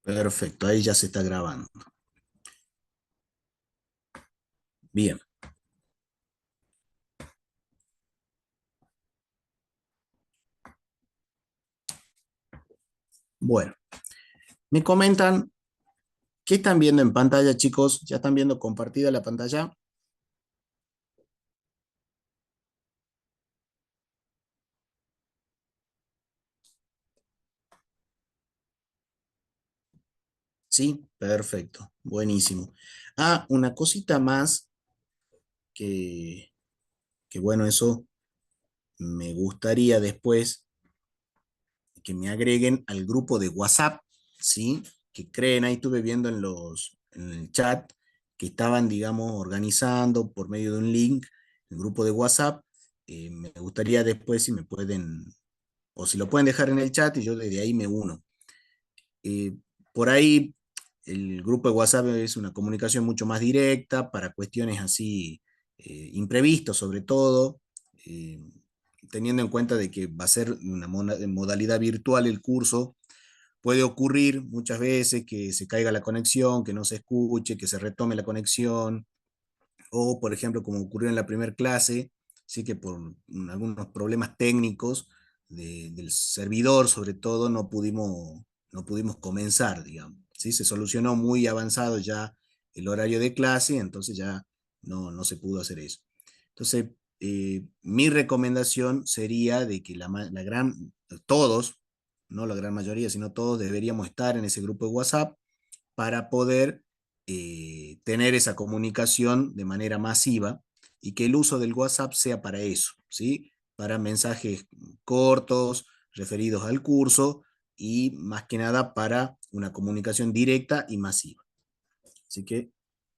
Perfecto, ahí ya se está grabando. Bien, bueno, me comentan qué están viendo en pantalla, chicos. ¿Ya están viendo compartida la pantalla? Sí, perfecto, buenísimo. Ah, una cosita más que, que bueno, eso me gustaría después que me agreguen al grupo de WhatsApp, ¿sí? Que creen, ahí estuve viendo en el chat que estaban, digamos, organizando por medio de un link el grupo de WhatsApp. Me gustaría después si me pueden, o si lo pueden dejar en el chat y yo desde ahí me uno. Eh, por ahí el grupo de WhatsApp es una comunicación mucho más directa para cuestiones así imprevistos sobre todo, eh, teniendo en cuenta de que va a ser una modalidad virtual el curso. Puede ocurrir muchas veces que se caiga la conexión, que no se escuche, que se retome la conexión, o por ejemplo, como ocurrió en la primera clase, sí que por algunos problemas técnicos del servidor, sobre todo, no pudimos comenzar, digamos. ¿Sí? Se solucionó muy avanzado ya el horario de clase, entonces ya no se pudo hacer eso. Entonces, mi recomendación sería de que todos, no la gran mayoría, sino todos deberíamos estar en ese grupo de WhatsApp para poder tener esa comunicación de manera masiva y que el uso del WhatsApp sea para eso, ¿sí? Para mensajes cortos, referidos al curso y más que nada para una comunicación directa y masiva. Así que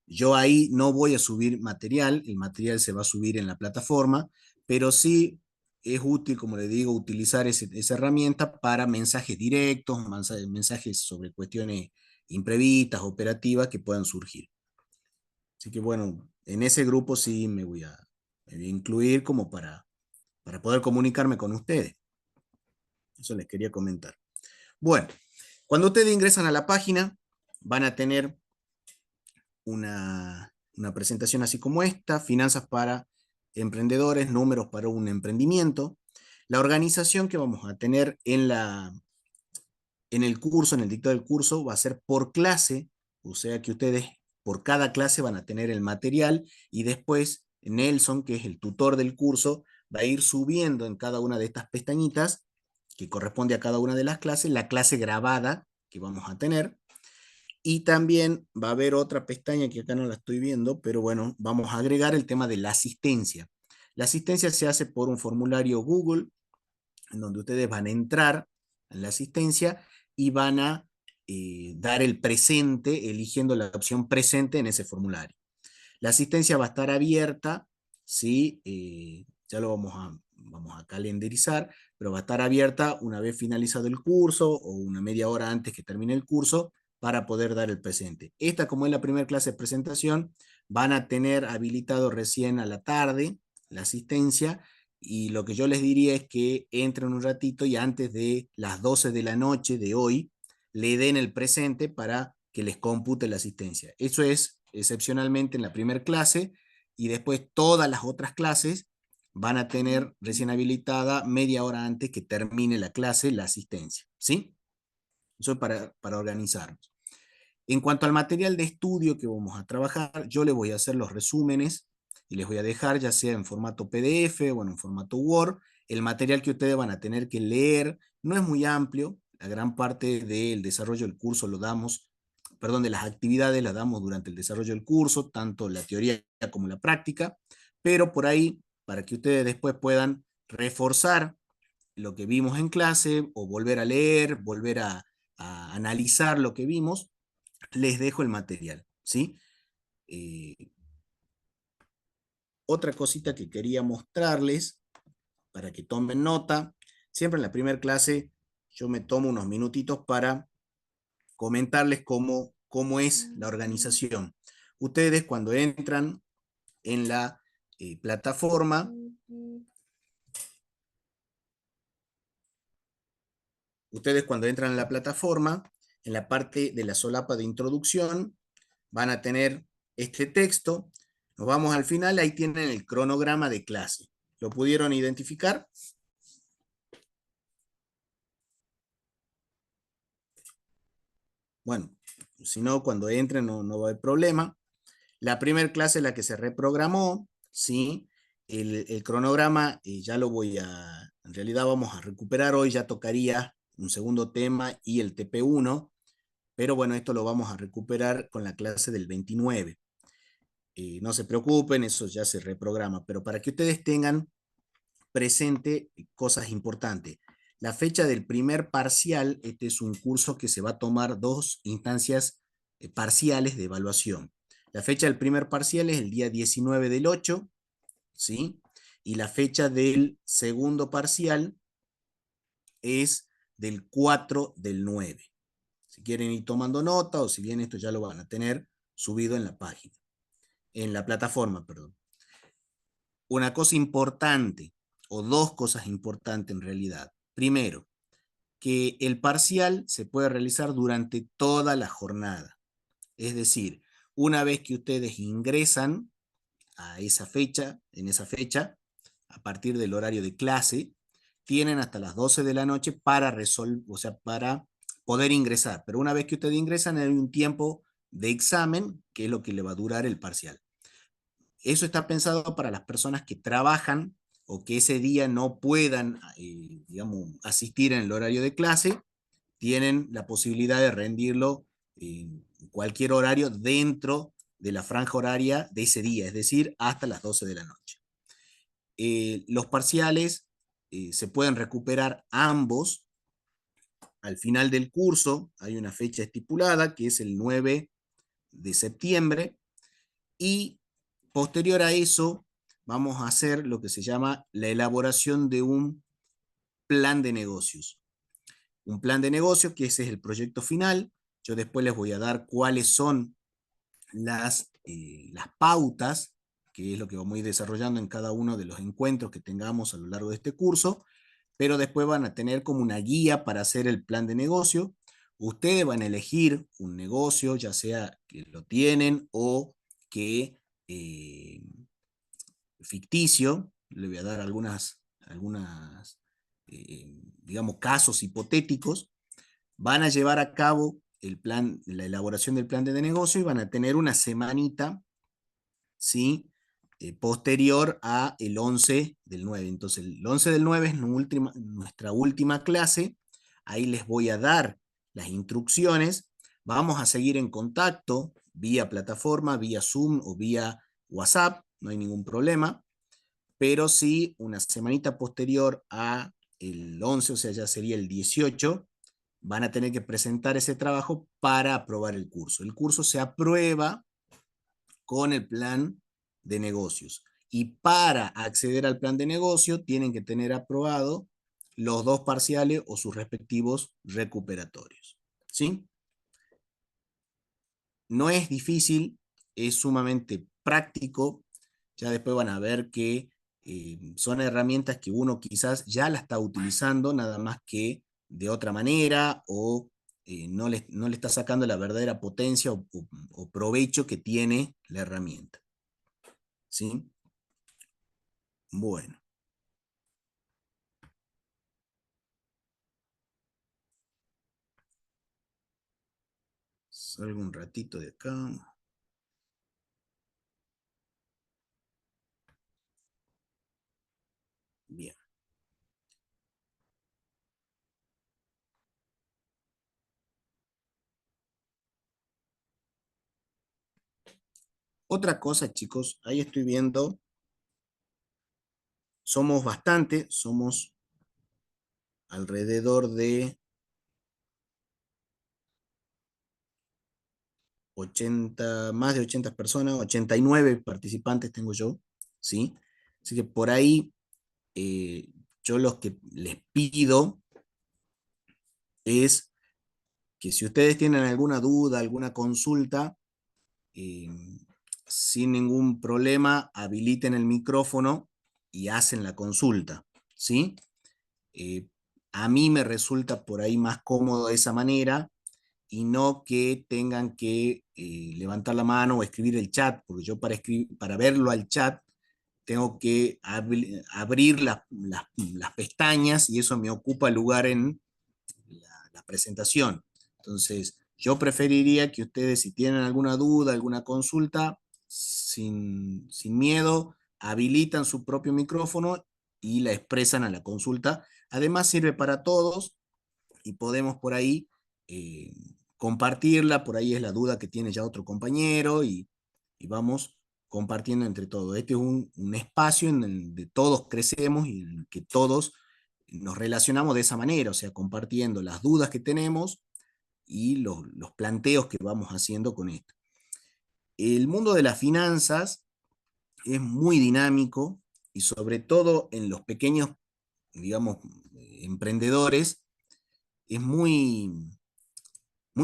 yo ahí no voy a subir material, el material se va a subir en la plataforma, pero sí es útil, como le digo, utilizar esa herramienta para mensajes directos, mensajes sobre cuestiones imprevistas, operativas que puedan surgir. Así que bueno, en ese grupo sí me voy a incluir como para poder comunicarme con ustedes. Eso les quería comentar. Bueno, cuando ustedes ingresan a la página, van a tener una presentación así como esta, finanzas para emprendedores, números para un emprendimiento. La organización que vamos a tener en el curso, en el dictado del curso, va a ser por clase, o sea que ustedes por cada clase van a tener el material y después Nelson, que es el tutor del curso, va a ir subiendo en cada una de estas pestañitas que corresponde a cada una de las clases, la clase grabada que vamos a tener. Y también va a haber otra pestaña que acá no la estoy viendo, pero bueno, vamos a agregar el tema de la asistencia. La asistencia se hace por un formulario Google, en donde ustedes van a entrar en la asistencia y van a dar el presente, eligiendo la opción presente en ese formulario. La asistencia va a estar abierta, ¿sí? Ya lo vamos a calendarizar, pero va a estar abierta una vez finalizado el curso o una media hora antes que termine el curso para poder dar el presente. Esta, como es la primera clase de presentación, van a tener habilitado recién a la tarde la asistencia y lo que yo les diría es que entren un ratito y antes de las 12 de la noche de hoy le den el presente para que les compute la asistencia. Eso es excepcionalmente en la primera clase y después todas las otras clases van a tener recién habilitada media hora antes que termine la clase la asistencia, ¿sí? Eso es para organizarnos. En cuanto al material de estudio que vamos a trabajar, yo les voy a hacer los resúmenes y les voy a dejar ya sea en formato PDF o en formato Word, el material que ustedes van a tener que leer. No es muy amplio, la gran parte del desarrollo del curso lo damos, perdón, de las actividades las damos durante el desarrollo del curso, tanto la teoría como la práctica, pero por ahí, para que ustedes después puedan reforzar lo que vimos en clase o volver a leer, volver a analizar lo que vimos, les dejo el material, ¿sí? Eh, Otra cosita que quería mostrarles para que tomen nota, siempre en la primera clase yo me tomo unos minutitos para comentarles cómo es la organización. Ustedes cuando entran en la plataforma, ustedes cuando entran en la plataforma, en la parte de la solapa de introducción, van a tener este texto. Nos vamos al final, ahí tienen el cronograma de clase. ¿Lo pudieron identificar? Bueno, si no, cuando entren no va a haber problema. La primera clase es la que se reprogramó, ¿sí? El cronograma ya lo voy a, en realidad vamos a recuperar hoy, ya tocaría un segundo tema y el TP1, pero bueno, esto lo vamos a recuperar con la clase del 29. No se preocupen, eso ya se reprograma, pero para que ustedes tengan presente cosas importantes. La fecha del primer parcial, este es un curso que se va a tomar dos instancias parciales de evaluación. La fecha del primer parcial es el día 19 del 8, ¿sí? Y la fecha del segundo parcial es del 4 del 9. Si quieren ir tomando nota o si bien esto ya lo van a tener subido en la página, en la plataforma, perdón. Una cosa importante, o dos cosas importantes en realidad. Primero, que el parcial se puede realizar durante toda la jornada. Es decir, una vez que ustedes ingresan a esa fecha, en esa fecha, a partir del horario de clase, tienen hasta las 12 de la noche para resolver, o sea, para poder ingresar. Pero una vez que ustedes ingresan, hay un tiempo de examen, que es lo que le va a durar el parcial. Eso está pensado para las personas que trabajan o que ese día no puedan, digamos, asistir en el horario de clase, tienen la posibilidad de rendirlo en cualquier horario dentro de la franja horaria de ese día, es decir, hasta las 12 de la noche. Los parciales se pueden recuperar ambos al final del curso, hay una fecha estipulada que es el 9 de septiembre y posterior a eso vamos a hacer lo que se llama la elaboración de un plan de negocios. Un plan de negocios, que ese es el proyecto final. Yo después les voy a dar cuáles son las pautas, que es lo que vamos a ir desarrollando en cada uno de los encuentros que tengamos a lo largo de este curso, pero después van a tener como una guía para hacer el plan de negocio. Ustedes van a elegir un negocio, ya sea que lo tienen o que ficticio. Le voy a dar algunas digamos, casos hipotéticos. Van a llevar a cabo el plan, la elaboración del plan de negocio y van a tener una semanita, ¿sí? Posterior a el 11 del 9. Entonces, el 11 del 9 es nuestra última clase. Ahí les voy a dar las instrucciones. Vamos a seguir en contacto vía plataforma, vía Zoom o vía WhatsApp, no hay ningún problema. Pero sí, una semanita posterior a el 11, o sea, ya sería el 18, van a tener que presentar ese trabajo para aprobar el curso. El curso se aprueba con el plan de negocios. Y para acceder al plan de negocio tienen que tener aprobado los dos parciales o sus respectivos recuperatorios. ¿Sí? No es difícil, es sumamente práctico. Ya después van a ver que son herramientas que uno quizás ya la está utilizando, nada más que de otra manera o no le está sacando la verdadera potencia o provecho que tiene la herramienta. ¿Sí? Bueno, salgo un ratito de acá. Bien. Otra cosa, chicos, ahí estoy viendo, somos bastante, somos alrededor de 80, más de 80 personas, 89 participantes tengo yo, ¿sí? Así que por ahí yo lo que les pido es que si ustedes tienen alguna duda, alguna consulta, eh, sin ningún problema, habiliten el micrófono y hacen la consulta, ¿sí? Eh, a mí me resulta por ahí más cómodo de esa manera y no que tengan que levantar la mano o escribir el chat, porque yo para verlo al chat tengo que abrir las pestañas y eso me ocupa lugar en la presentación. Entonces, yo preferiría que ustedes, si tienen alguna duda, alguna consulta, sin miedo, habilitan su propio micrófono y la expresan a la consulta. Además, sirve para todos y podemos por ahí eh, compartirla, por ahí es la duda que tiene ya otro compañero y vamos compartiendo entre todos. Este es un espacio en el que todos crecemos y en el que todos nos relacionamos de esa manera, o sea, compartiendo las dudas que tenemos y los planteos que vamos haciendo con esto. El mundo de las finanzas es muy dinámico y sobre todo en los pequeños, digamos, emprendedores, es muy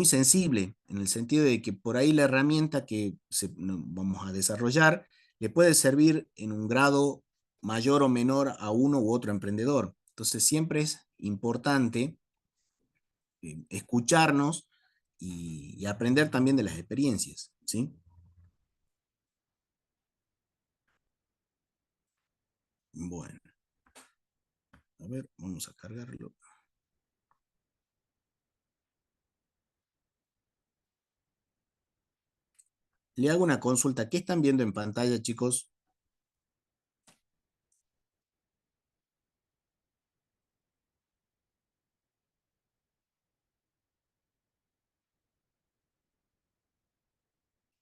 sensible, en el sentido de que por ahí la herramienta que vamos a desarrollar le puede servir en un grado mayor o menor a uno u otro emprendedor. Entonces siempre es importante escucharnos y aprender también de las experiencias, ¿sí? Bueno, a ver, vamos a cargarlo. Le hago una consulta. ¿Qué están viendo en pantalla, chicos?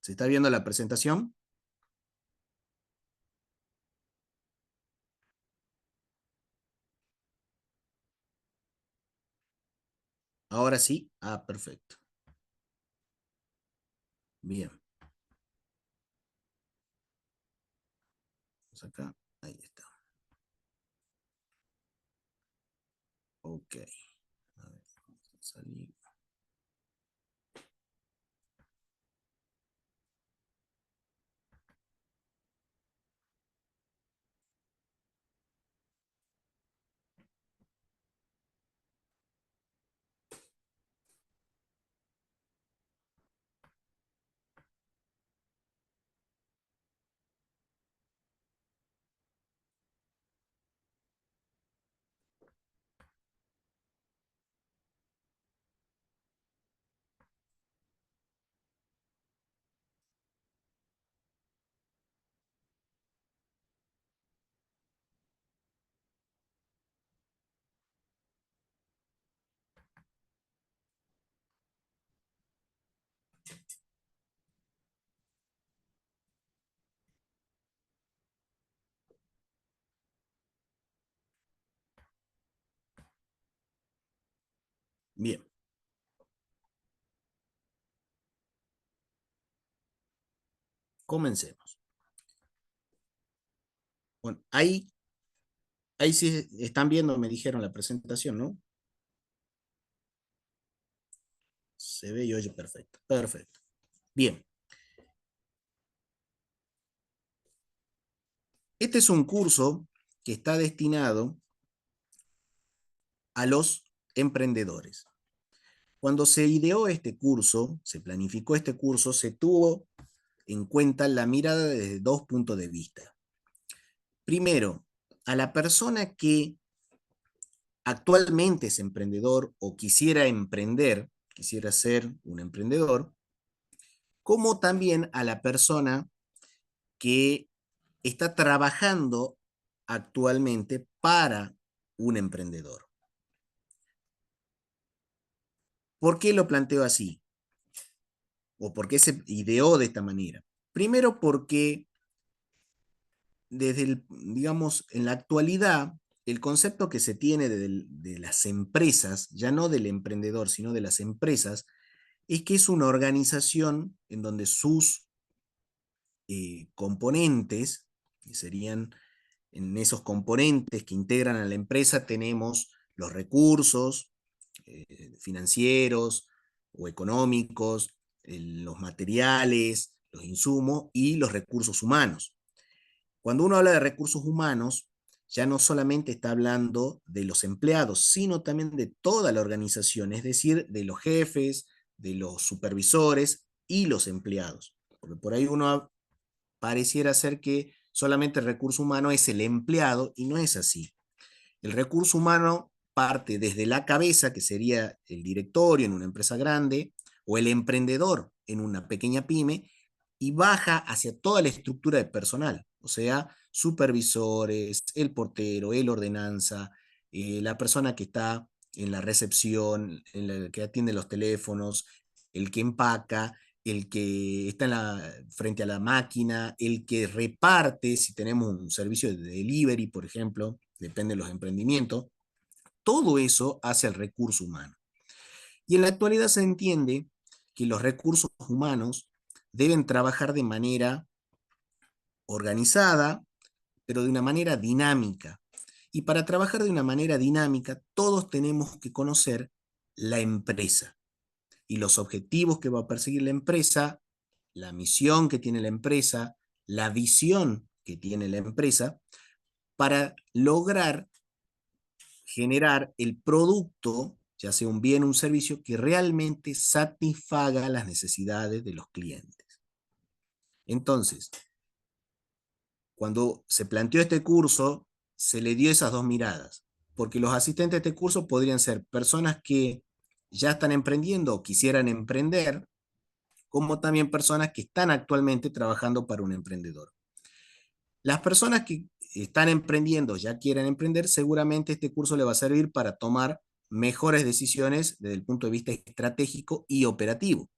¿Se está viendo la presentación? Ahora sí. Ah, perfecto. Bien. Vamos acá. Ahí está. Ok. A ver, vamos a salir. Bien, comencemos. Bueno, ahí sí están viendo, me dijeron la presentación, ¿no? Se ve y oye perfecto. Perfecto. Bien, este es un curso que está destinado a los emprendedores. Cuando se ideó este curso, se planificó este curso, se tuvo en cuenta la mirada desde dos puntos de vista. Primero, a la persona que actualmente es emprendedor o quisiera emprender, quisiera ser un emprendedor, como también a la persona que está trabajando actualmente para un emprendedor. ¿Por qué lo planteo así? ¿O por qué se ideó de esta manera? Primero porque desde digamos, en la actualidad, el concepto que se tiene de las empresas, ya no del emprendedor, sino de las empresas, es que es una organización en donde sus componentes, que serían en esos componentes que integran a la empresa, tenemos los recursos financieros o económicos, los materiales, los insumos y los recursos humanos. Cuando uno habla de recursos humanos, ya no solamente está hablando de los empleados, sino también de toda la organización, es decir, de los jefes, de los supervisores y los empleados. Porque por ahí uno pareciera ser que solamente el recurso humano es el empleado y no es así. El recurso humano parte desde la cabeza, que sería el directorio en una empresa grande, o el emprendedor en una pequeña pyme, y baja hacia toda la estructura de personal, o sea, supervisores, el portero, el ordenanza, la persona que está en la recepción, que atiende los teléfonos, el que empaca, el que está frente a la máquina, el que reparte, si tenemos un servicio de delivery, por ejemplo, depende de los emprendimientos, todo eso hace el recurso humano. Y en la actualidad se entiende que los recursos humanos deben trabajar de manera organizada, pero de una manera dinámica. Y para trabajar de una manera dinámica, todos tenemos que conocer la empresa y los objetivos que va a perseguir la empresa, la misión que tiene la empresa, la visión que tiene la empresa, para lograr generar el producto, ya sea un bien o un servicio, que realmente satisfaga las necesidades de los clientes. Entonces, cuando se planteó este curso, se le dio esas dos miradas, porque los asistentes de este curso podrían ser personas que ya están emprendiendo o quisieran emprender, como también personas que están actualmente trabajando para un emprendedor. Las personas que están emprendiendo, ya quieren emprender, seguramente este curso le va a servir para tomar mejores decisiones desde el punto de vista estratégico y operativo.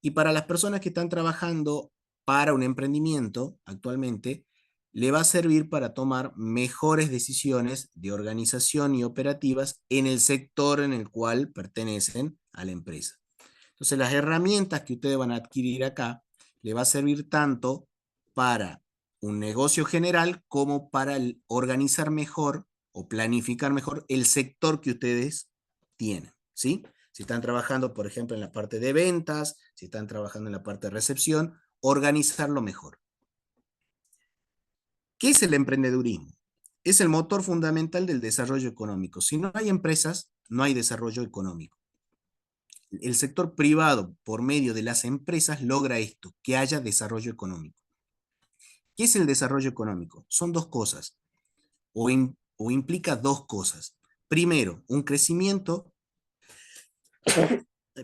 Y para las personas que están trabajando para un emprendimiento actualmente, le va a servir para tomar mejores decisiones de organización y operativas en el sector en el cual pertenecen a la empresa. Entonces, las herramientas que ustedes van a adquirir acá le va a servir tanto para un negocio general como para organizar mejor o planificar mejor el sector que ustedes tienen, ¿sí? Si están trabajando, por ejemplo, en la parte de ventas, si están trabajando en la parte de recepción, organizarlo mejor. ¿Qué es el emprendedurismo? Es el motor fundamental del desarrollo económico. Si no hay empresas, no hay desarrollo económico. El sector privado, por medio de las empresas, logra esto, que haya desarrollo económico. ¿Qué es el desarrollo económico? Son dos cosas, o implica dos cosas. Primero, un crecimiento,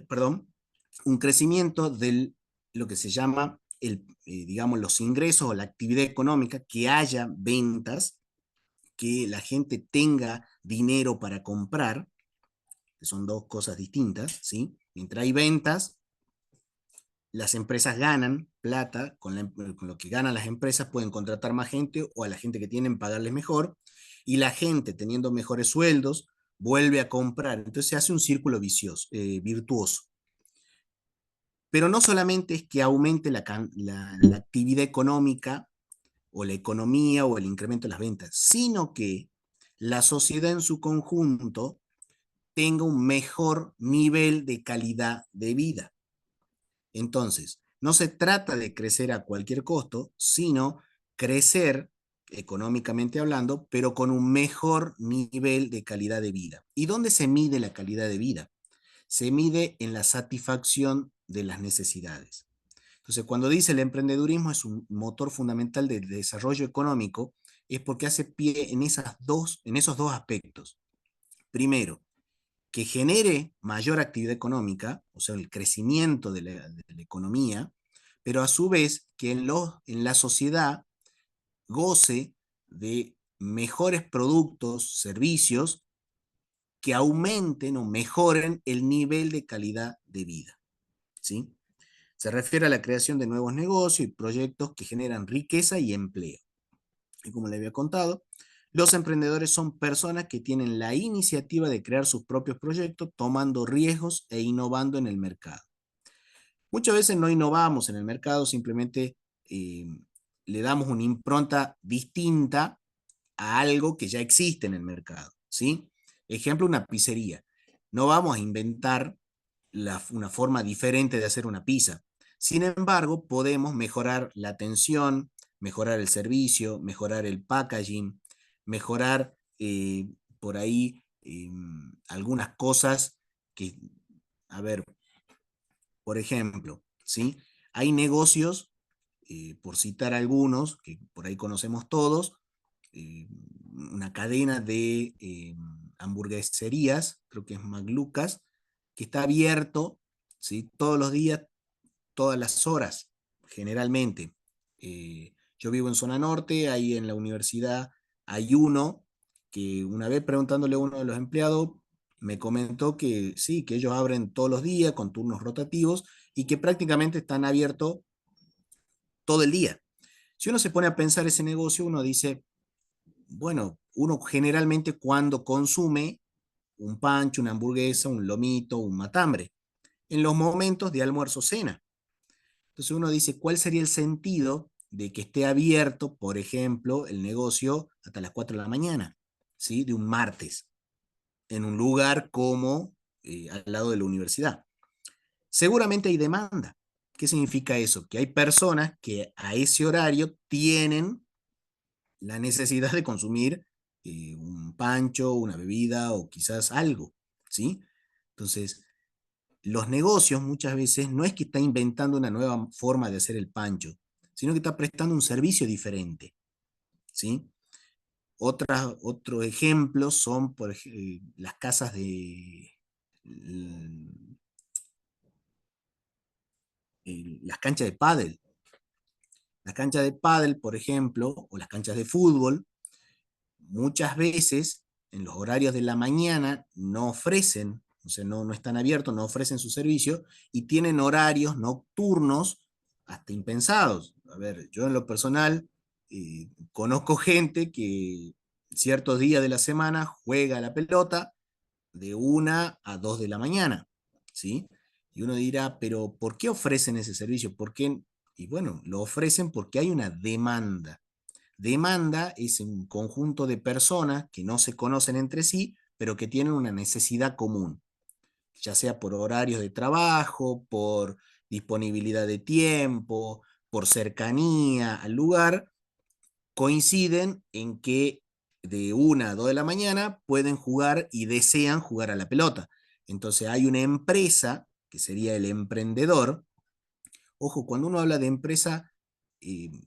perdón, un crecimiento de lo que se llama, digamos, los ingresos o la actividad económica, que haya ventas, que la gente tenga dinero para comprar, que son dos cosas distintas, ¿sí? Mientras hay ventas, las empresas ganan plata, con lo que ganan las empresas pueden contratar más gente o a la gente que tienen pagarles mejor, y la gente teniendo mejores sueldos vuelve a comprar. Entonces se hace un círculo vicioso, virtuoso. Pero no solamente es que aumente la actividad económica o la economía o el incremento de las ventas, sino que la sociedad en su conjunto tenga un mejor nivel de calidad de vida. Entonces, no se trata de crecer a cualquier costo, sino crecer económicamente hablando, pero con un mejor nivel de calidad de vida. ¿Y dónde se mide la calidad de vida? Se mide en la satisfacción de las necesidades. Entonces, cuando dice el emprendedurismo es un motor fundamental del desarrollo económico, es porque hace pie en esos dos aspectos. Primero, que genere mayor actividad económica, o sea, el crecimiento de la economía, pero a su vez que en la sociedad goce de mejores productos, servicios que aumenten o mejoren el nivel de calidad de vida, ¿sí? Se refiere a la creación de nuevos negocios y proyectos que generan riqueza y empleo. Y como le había contado, los emprendedores son personas que tienen la iniciativa de crear sus propios proyectos, tomando riesgos e innovando en el mercado. Muchas veces no innovamos en el mercado, simplemente eh, le damos una impronta distinta a algo que ya existe en el mercado, ¿sí? Ejemplo, una pizzería. No vamos a inventar una forma diferente de hacer una pizza. Sin embargo, podemos mejorar la atención, mejorar el servicio, mejorar el packaging, mejorar por ahí algunas cosas que, a ver, Por ejemplo, ¿sí? Hay negocios, por citar algunos, que por ahí conocemos todos, eh, una cadena de hamburgueserías, creo que es McLucas, que está abierto, ¿sí? Todos los días, todas las horas, generalmente. Yo vivo en zona norte, ahí en la universidad hay uno que una vez preguntándole a uno de los empleados, me comentó que sí, que ellos abren todos los días con turnos rotativos y que prácticamente están abiertos todo el día. Si uno se pone a pensar ese negocio, uno dice, bueno, uno generalmente cuando consume un pancho, una hamburguesa, un lomito, un matambre, en los momentos de almuerzo cena. Entonces uno dice, ¿cuál sería el sentido de que esté abierto, por ejemplo, el negocio hasta las 4 de la mañana, ¿sí? De un martes, en un lugar como al lado de la universidad. Seguramente hay demanda. ¿Qué significa eso? Que hay personas que a ese horario tienen la necesidad de consumir un pancho, una bebida o quizás algo, ¿sí? Entonces, los negocios muchas veces no es que está inventando una nueva forma de hacer el pancho, sino que está prestando un servicio diferente, ¿sí? Otros ejemplos son por ejemplo, las casas de las canchas de pádel. Las canchas de pádel, por ejemplo, o las canchas de fútbol, muchas veces en los horarios de la mañana no ofrecen, o sea, no están abiertos, no ofrecen su servicio y tienen horarios nocturnos hasta impensados. A ver, yo en lo personal conozco gente que ciertos días de la semana juega a la pelota de 1 a 2 de la mañana, ¿sí? Y uno dirá, pero ¿por qué ofrecen ese servicio? ¿Por qué? Y bueno, lo ofrecen porque hay una demanda. Demanda es un conjunto de personas que no se conocen entre sí, pero que tienen una necesidad común, ya sea por horarios de trabajo, por disponibilidad de tiempo, por cercanía al lugar, coinciden en que de 1 a 2 de la mañana pueden jugar y desean jugar a la pelota. Entonces hay una empresa, que sería el emprendedor. Ojo, cuando uno habla de empresa,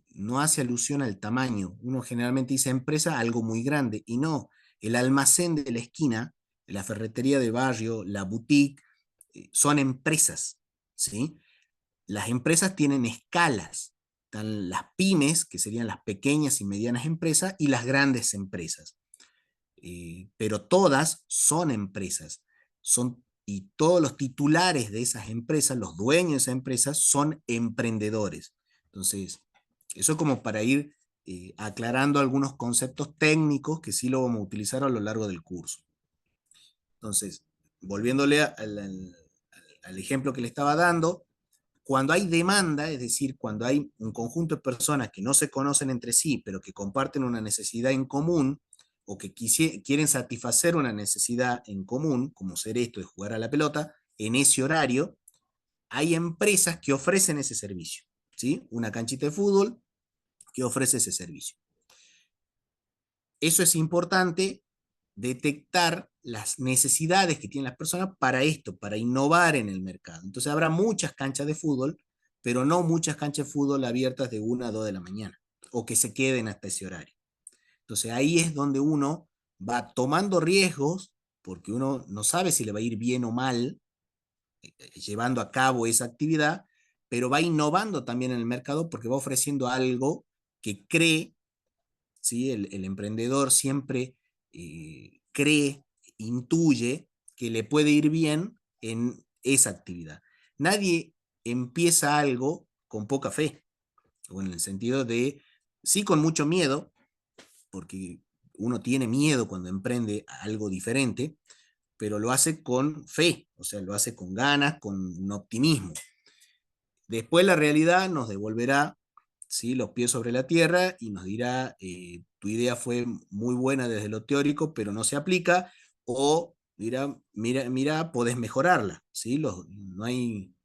no hace alusión al tamaño. Uno generalmente dice empresa, algo muy grande, y no. El almacén de la esquina, la ferretería de barrio, la boutique, son empresas, ¿sí? Las empresas tienen escalas. Están las pymes, que serían las pequeñas y medianas empresas, y las grandes empresas. Pero todas son empresas. Y todos los titulares de esas empresas, los dueños de esas empresas, son emprendedores. Entonces, eso es como para ir aclarando algunos conceptos técnicos que sí lo vamos a utilizar a lo largo del curso. Entonces, volviéndole al ejemplo que le estaba dando, cuando hay demanda, es decir, cuando hay un conjunto de personas que no se conocen entre sí, pero que comparten una necesidad en común, o que quieren satisfacer una necesidad en común, como ser esto de jugar a la pelota, en ese horario, hay empresas que ofrecen ese servicio, ¿sí? Una canchita de fútbol que ofrece ese servicio. Eso es importante, detectar las necesidades que tienen las personas para esto, para innovar en el mercado. Entonces habrá muchas canchas de fútbol, pero no muchas canchas de fútbol abiertas de 1 a 2 de la mañana, o que se queden hasta ese horario. Entonces ahí es donde uno va tomando riesgos, porque uno no sabe si le va a ir bien o mal llevando a cabo esa actividad, pero va innovando también en el mercado porque va ofreciendo algo que cree, ¿sí? El emprendedor siempre cree, intuye que le puede ir bien en esa actividad. Nadie empieza algo con poca fe, o en el sentido de, sí con mucho miedo, porque uno tiene miedo cuando emprende algo diferente, pero lo hace con fe, o sea, lo hace con ganas, con un optimismo. Después la realidad nos devolverá, ¿sí?, los pies sobre la tierra y nos dirá, tu idea fue muy buena desde lo teórico, pero no se aplica, o dirá, mira, podés mejorarla, ¿sí? No hay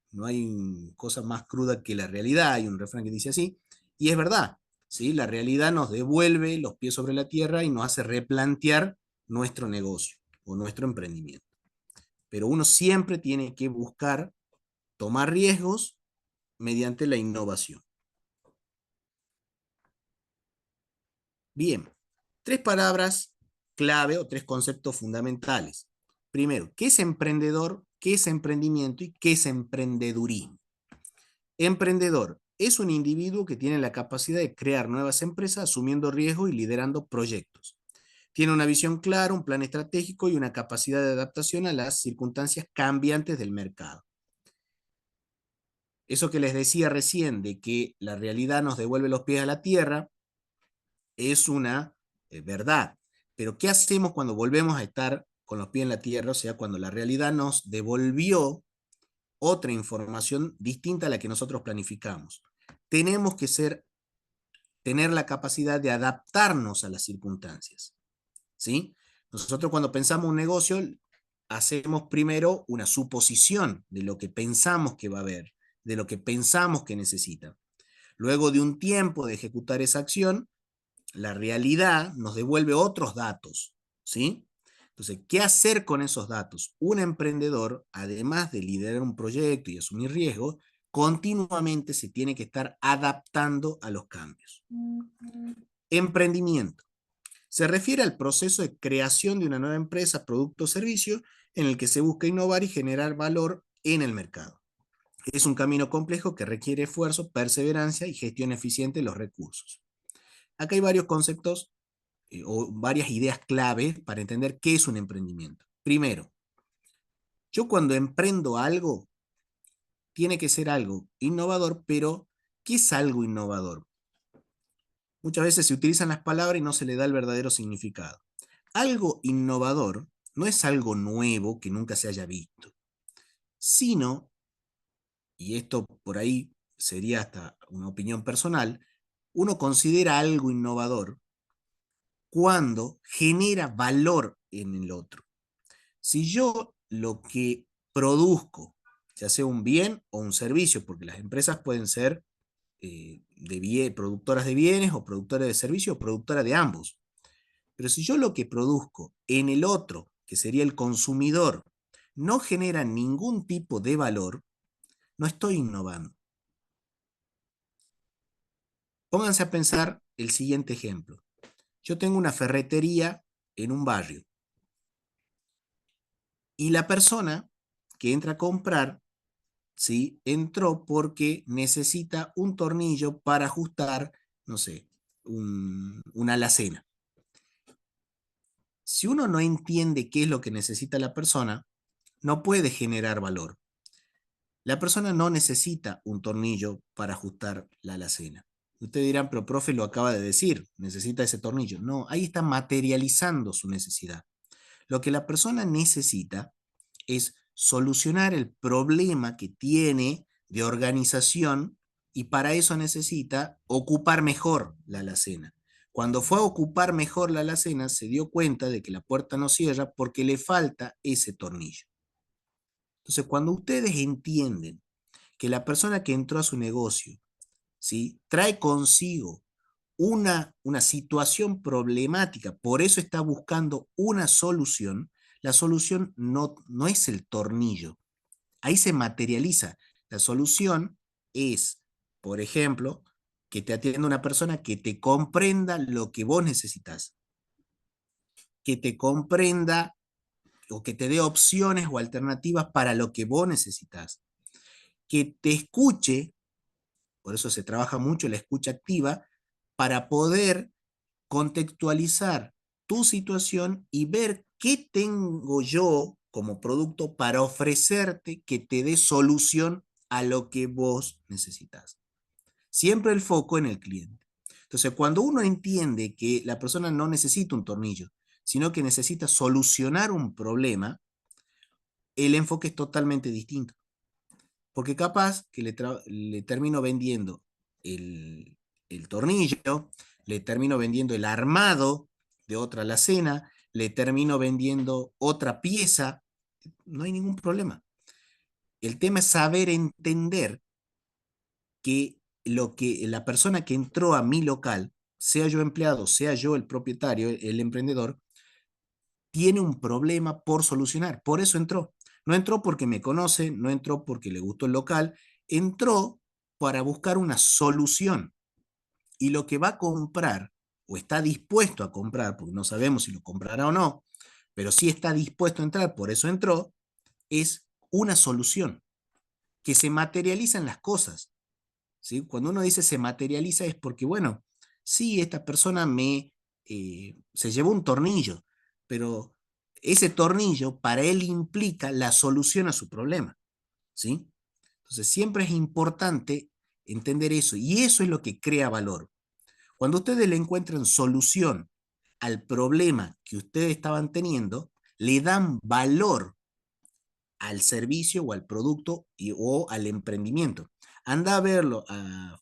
cosa más cruda que la realidad, hay un refrán que dice así, y es verdad, ¿sí? La realidad nos devuelve los pies sobre la tierra y nos hace replantear nuestro negocio o nuestro emprendimiento. Pero uno siempre tiene que buscar tomar riesgos mediante la innovación. Bien, tres palabras clave o tres conceptos fundamentales. Primero, ¿qué es emprendedor? ¿Qué es emprendimiento? ¿Y qué es emprendedurismo? Emprendedor es un individuo que tiene la capacidad de crear nuevas empresas asumiendo riesgos y liderando proyectos. Tiene una visión clara, un plan estratégico y una capacidad de adaptación a las circunstancias cambiantes del mercado. Eso que les decía recién de que la realidad nos devuelve los pies a la tierra es una verdad. Pero ¿qué hacemos cuando volvemos a estar con los pies en la tierra? O sea, cuando la realidad nos devolvió otra información distinta a la que nosotros planificamos. Tenemos que tener la capacidad de adaptarnos a las circunstancias, ¿sí? Nosotros cuando pensamos un negocio, hacemos primero una suposición de lo que pensamos que va a haber, de lo que pensamos que necesita. Luego de un tiempo de ejecutar esa acción, la realidad nos devuelve otros datos, ¿sí? Entonces, ¿qué hacer con esos datos? Un emprendedor, además de liderar un proyecto y asumir riesgos, continuamente se tiene que estar adaptando a los cambios. Emprendimiento. Se refiere al proceso de creación de una nueva empresa, producto o servicio en el que se busca innovar y generar valor en el mercado. Es un camino complejo que requiere esfuerzo, perseverancia y gestión eficiente de los recursos. Acá hay varios conceptos o varias ideas clave para entender qué es un emprendimiento. Primero, yo cuando emprendo algo, tiene que ser algo innovador, pero ¿qué es algo innovador? Muchas veces se utilizan las palabras y no se le da el verdadero significado. Algo innovador no es algo nuevo que nunca se haya visto, sino, y esto por ahí sería hasta una opinión personal, uno considera algo innovador cuando genera valor en el otro. Si yo lo que produzco, ya sea un bien o un servicio, porque las empresas pueden ser productoras de bienes o productoras de servicios o productoras de ambos, pero si yo lo que produzco en el otro, que sería el consumidor, no genera ningún tipo de valor, no estoy innovando. Pónganse a pensar el siguiente ejemplo. Yo tengo una ferretería en un barrio y la persona que entra a comprar, ¿sí? Entró porque necesita un tornillo para ajustar, no sé, una alacena. Si uno no entiende qué es lo que necesita la persona, no puede generar valor. La persona no necesita un tornillo para ajustar la alacena. Ustedes dirán, pero profe lo acaba de decir, necesita ese tornillo. No, ahí está materializando su necesidad. Lo que la persona necesita es solucionar el problema que tiene de organización y para eso necesita ocupar mejor la alacena. Cuando fue a ocupar mejor la alacena, se dio cuenta de que la puerta no cierra porque le falta ese tornillo. Entonces, cuando ustedes entienden que la persona que entró a su negocio, ¿sí? Trae consigo una situación problemática, por eso está buscando una solución, la solución no es el tornillo, ahí se materializa. La solución es, por ejemplo, que te atienda una persona que te comprenda lo que vos necesitas, que te comprenda o que te dé opciones o alternativas para lo que vos necesitas, que te escuche, por eso se trabaja mucho la escucha activa, para poder contextualizar tu situación y ver qué tengo yo como producto para ofrecerte que te dé solución a lo que vos necesitas. Siempre el foco en el cliente. Entonces, cuando uno entiende que la persona no necesita un tornillo, sino que necesita solucionar un problema, el enfoque es totalmente distinto. Porque capaz que le termino vendiendo el tornillo, le termino vendiendo el armado de otra alacena, le termino vendiendo otra pieza, no hay ningún problema. El tema es saber entender que lo que la persona que entró a mi local, sea yo empleado, sea yo el propietario, el emprendedor, tiene un problema por solucionar, por eso entró. No entró porque me conoce, no entró porque le gustó el local, entró para buscar una solución. Y lo que va a comprar, o está dispuesto a comprar, porque no sabemos si lo comprará o no, pero sí está dispuesto a entrar, por eso entró, es una solución que se materializa en las cosas. ¿Sí? Cuando uno dice se materializa es porque, bueno, sí, esta persona se llevó un tornillo, pero ese tornillo para él implica la solución a su problema. ¿Sí? Entonces siempre es importante entender eso y eso es lo que crea valor. Cuando ustedes le encuentran solución al problema que ustedes estaban teniendo, le dan valor al servicio o al producto o al emprendimiento. Anda a verlo a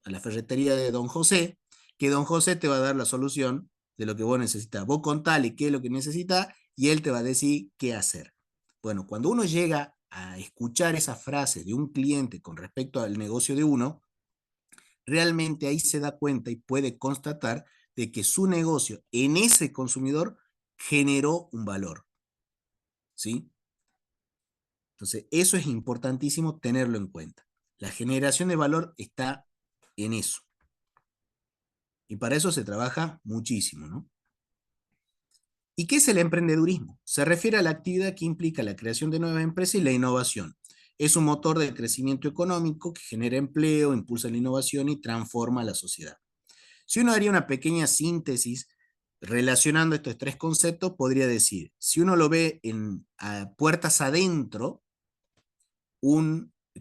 la ferretería de Don José, que Don José te va a dar la solución de lo que vos necesitas. Vos contale qué es lo que necesitas y él te va a decir qué hacer. Bueno, cuando uno llega a escuchar esa frase de un cliente con respecto al negocio de uno, realmente ahí se da cuenta y puede constatar de que su negocio en ese consumidor generó un valor. ¿Sí? Entonces, eso es importantísimo tenerlo en cuenta. La generación de valor está en eso. Y para eso se trabaja muchísimo, ¿no? ¿Y qué es el emprendedurismo? Se refiere a la actividad que implica la creación de nuevas empresas y la innovación. Es un motor de crecimiento económico que genera empleo, impulsa la innovación y transforma la sociedad. Si uno haría una pequeña síntesis relacionando estos tres conceptos, podría decir, si uno lo ve a puertas adentro,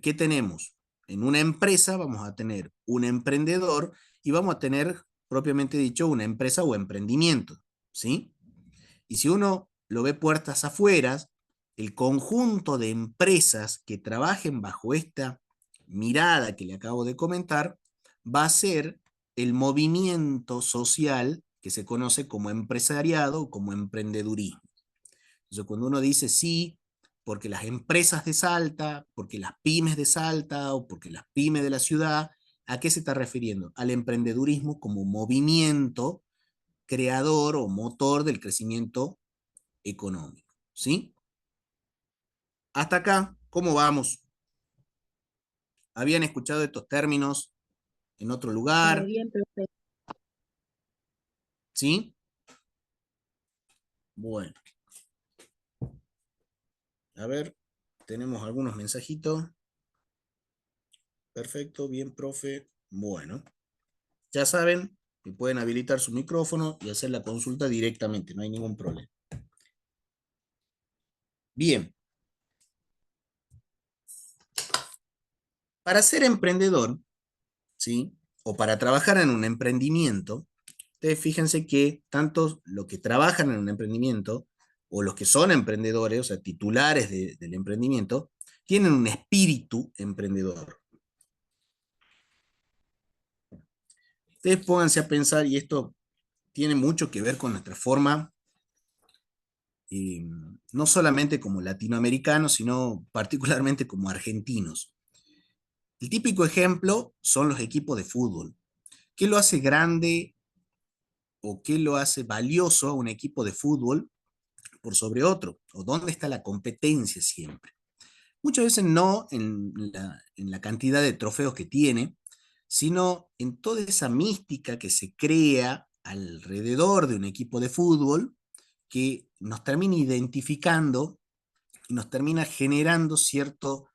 ¿qué tenemos? En una empresa vamos a tener un emprendedor y vamos a tener, propiamente dicho, una empresa o emprendimiento, ¿sí? Y si uno lo ve puertas afuera, el conjunto de empresas que trabajen bajo esta mirada que le acabo de comentar va a ser el movimiento social que se conoce como empresariado o como emprendedurismo. Entonces, cuando uno dice sí, porque las empresas de Salta, porque las pymes de Salta o porque las pymes de la ciudad, ¿a qué se está refiriendo? Al emprendedurismo como movimiento creador o motor del crecimiento económico. ¿Sí? Hasta acá, ¿cómo vamos? ¿Habían escuchado estos términos en otro lugar? Bien, perfecto. ¿Sí? Bueno, a ver, tenemos algunos mensajitos. Perfecto, bien, profe. Bueno, ya saben que pueden habilitar su micrófono y hacer la consulta directamente, no hay ningún problema. Bien, para ser emprendedor, ¿sí? O para trabajar en un emprendimiento, ustedes fíjense que tanto los que trabajan en un emprendimiento o los que son emprendedores, o sea, titulares del emprendimiento, tienen un espíritu emprendedor. Ustedes pónganse a pensar, y esto tiene mucho que ver con nuestra forma, no solamente como latinoamericanos, sino particularmente como argentinos. El típico ejemplo son los equipos de fútbol. ¿Qué lo hace grande o qué lo hace valioso a un equipo de fútbol por sobre otro? ¿O dónde está la competencia siempre? Muchas veces no en la cantidad de trofeos que tiene, sino en toda esa mística que se crea alrededor de un equipo de fútbol que nos termina identificando y nos termina generando cierto,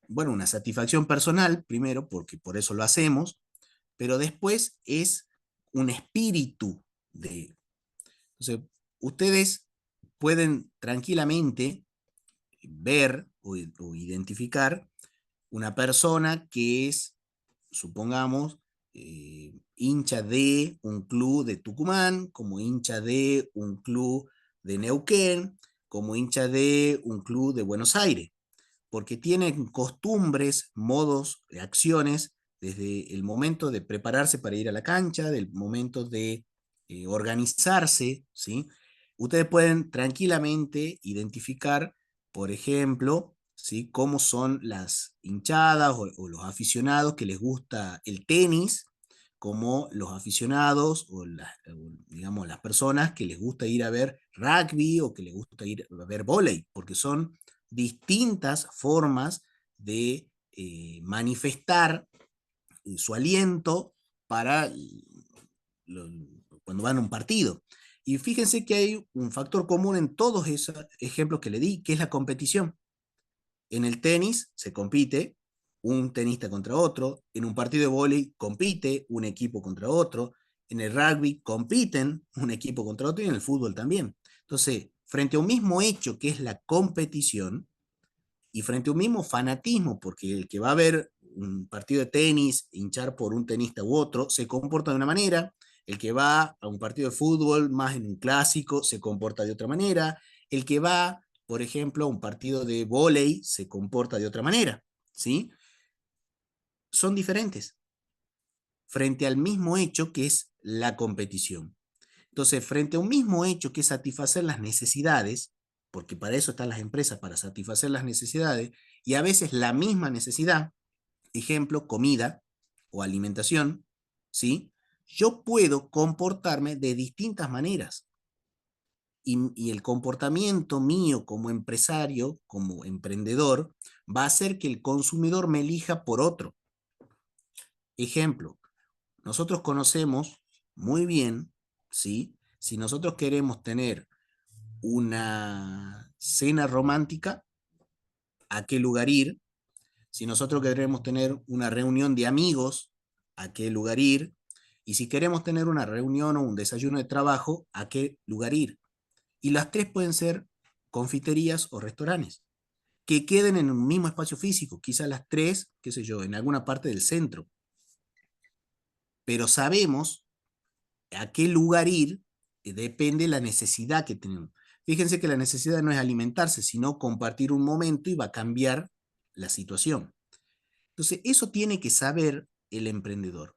bueno, una satisfacción personal, primero, porque por eso lo hacemos, pero después es un espíritu de... Entonces, ustedes pueden tranquilamente ver o identificar una persona que es, supongamos, hincha de un club de Tucumán, como hincha de un club de Neuquén, como hincha de un club de Buenos Aires, porque tienen costumbres, modos, acciones, desde el momento de prepararse para ir a la cancha, del momento de organizarse, ¿sí? Ustedes pueden tranquilamente identificar, por ejemplo, ¿sí? Cómo son las hinchadas o los aficionados que les gusta el tenis, como los aficionados digamos, las personas que les gusta ir a ver rugby o que les gusta ir a ver vóley, porque son distintas formas de manifestar su aliento para lo, cuando van a un partido. Y fíjense que hay un factor común en todos esos ejemplos que le di, que es la competición. En el tenis se compite un tenista contra otro, en un partido de vóley compite un equipo contra otro, en el rugby compiten un equipo contra otro y en el fútbol también. Entonces, frente a un mismo hecho que es la competición y frente a un mismo fanatismo, porque el que va a ver un partido de tenis, hinchar por un tenista u otro, se comporta de una manera, el que va a un partido de fútbol, más en un clásico, se comporta de otra manera, el que va, por ejemplo, a un partido de vóley, se comporta de otra manera, ¿sí? Son diferentes frente al mismo hecho que es la competición. Entonces, frente a un mismo hecho que es satisfacer las necesidades, porque para eso están las empresas, para satisfacer las necesidades, y a veces la misma necesidad, ejemplo, comida o alimentación, ¿sí? Yo puedo comportarme de distintas maneras. Y el comportamiento mío como empresario, como emprendedor, va a hacer que el consumidor me elija por otro. Ejemplo, nosotros conocemos muy bien, ¿sí? Si nosotros queremos tener una cena romántica, ¿a qué lugar ir? Si nosotros queremos tener una reunión de amigos, ¿a qué lugar ir? Y si queremos tener una reunión o un desayuno de trabajo, ¿a qué lugar ir? Y las tres pueden ser confiterías o restaurantes, que queden en un mismo espacio físico, quizás las tres, qué sé yo, en alguna parte del centro. Pero sabemos a qué lugar ir, depende de la necesidad que tenemos. Fíjense que la necesidad no es alimentarse, sino compartir un momento y va a cambiar la situación. Entonces, eso tiene que saber el emprendedor.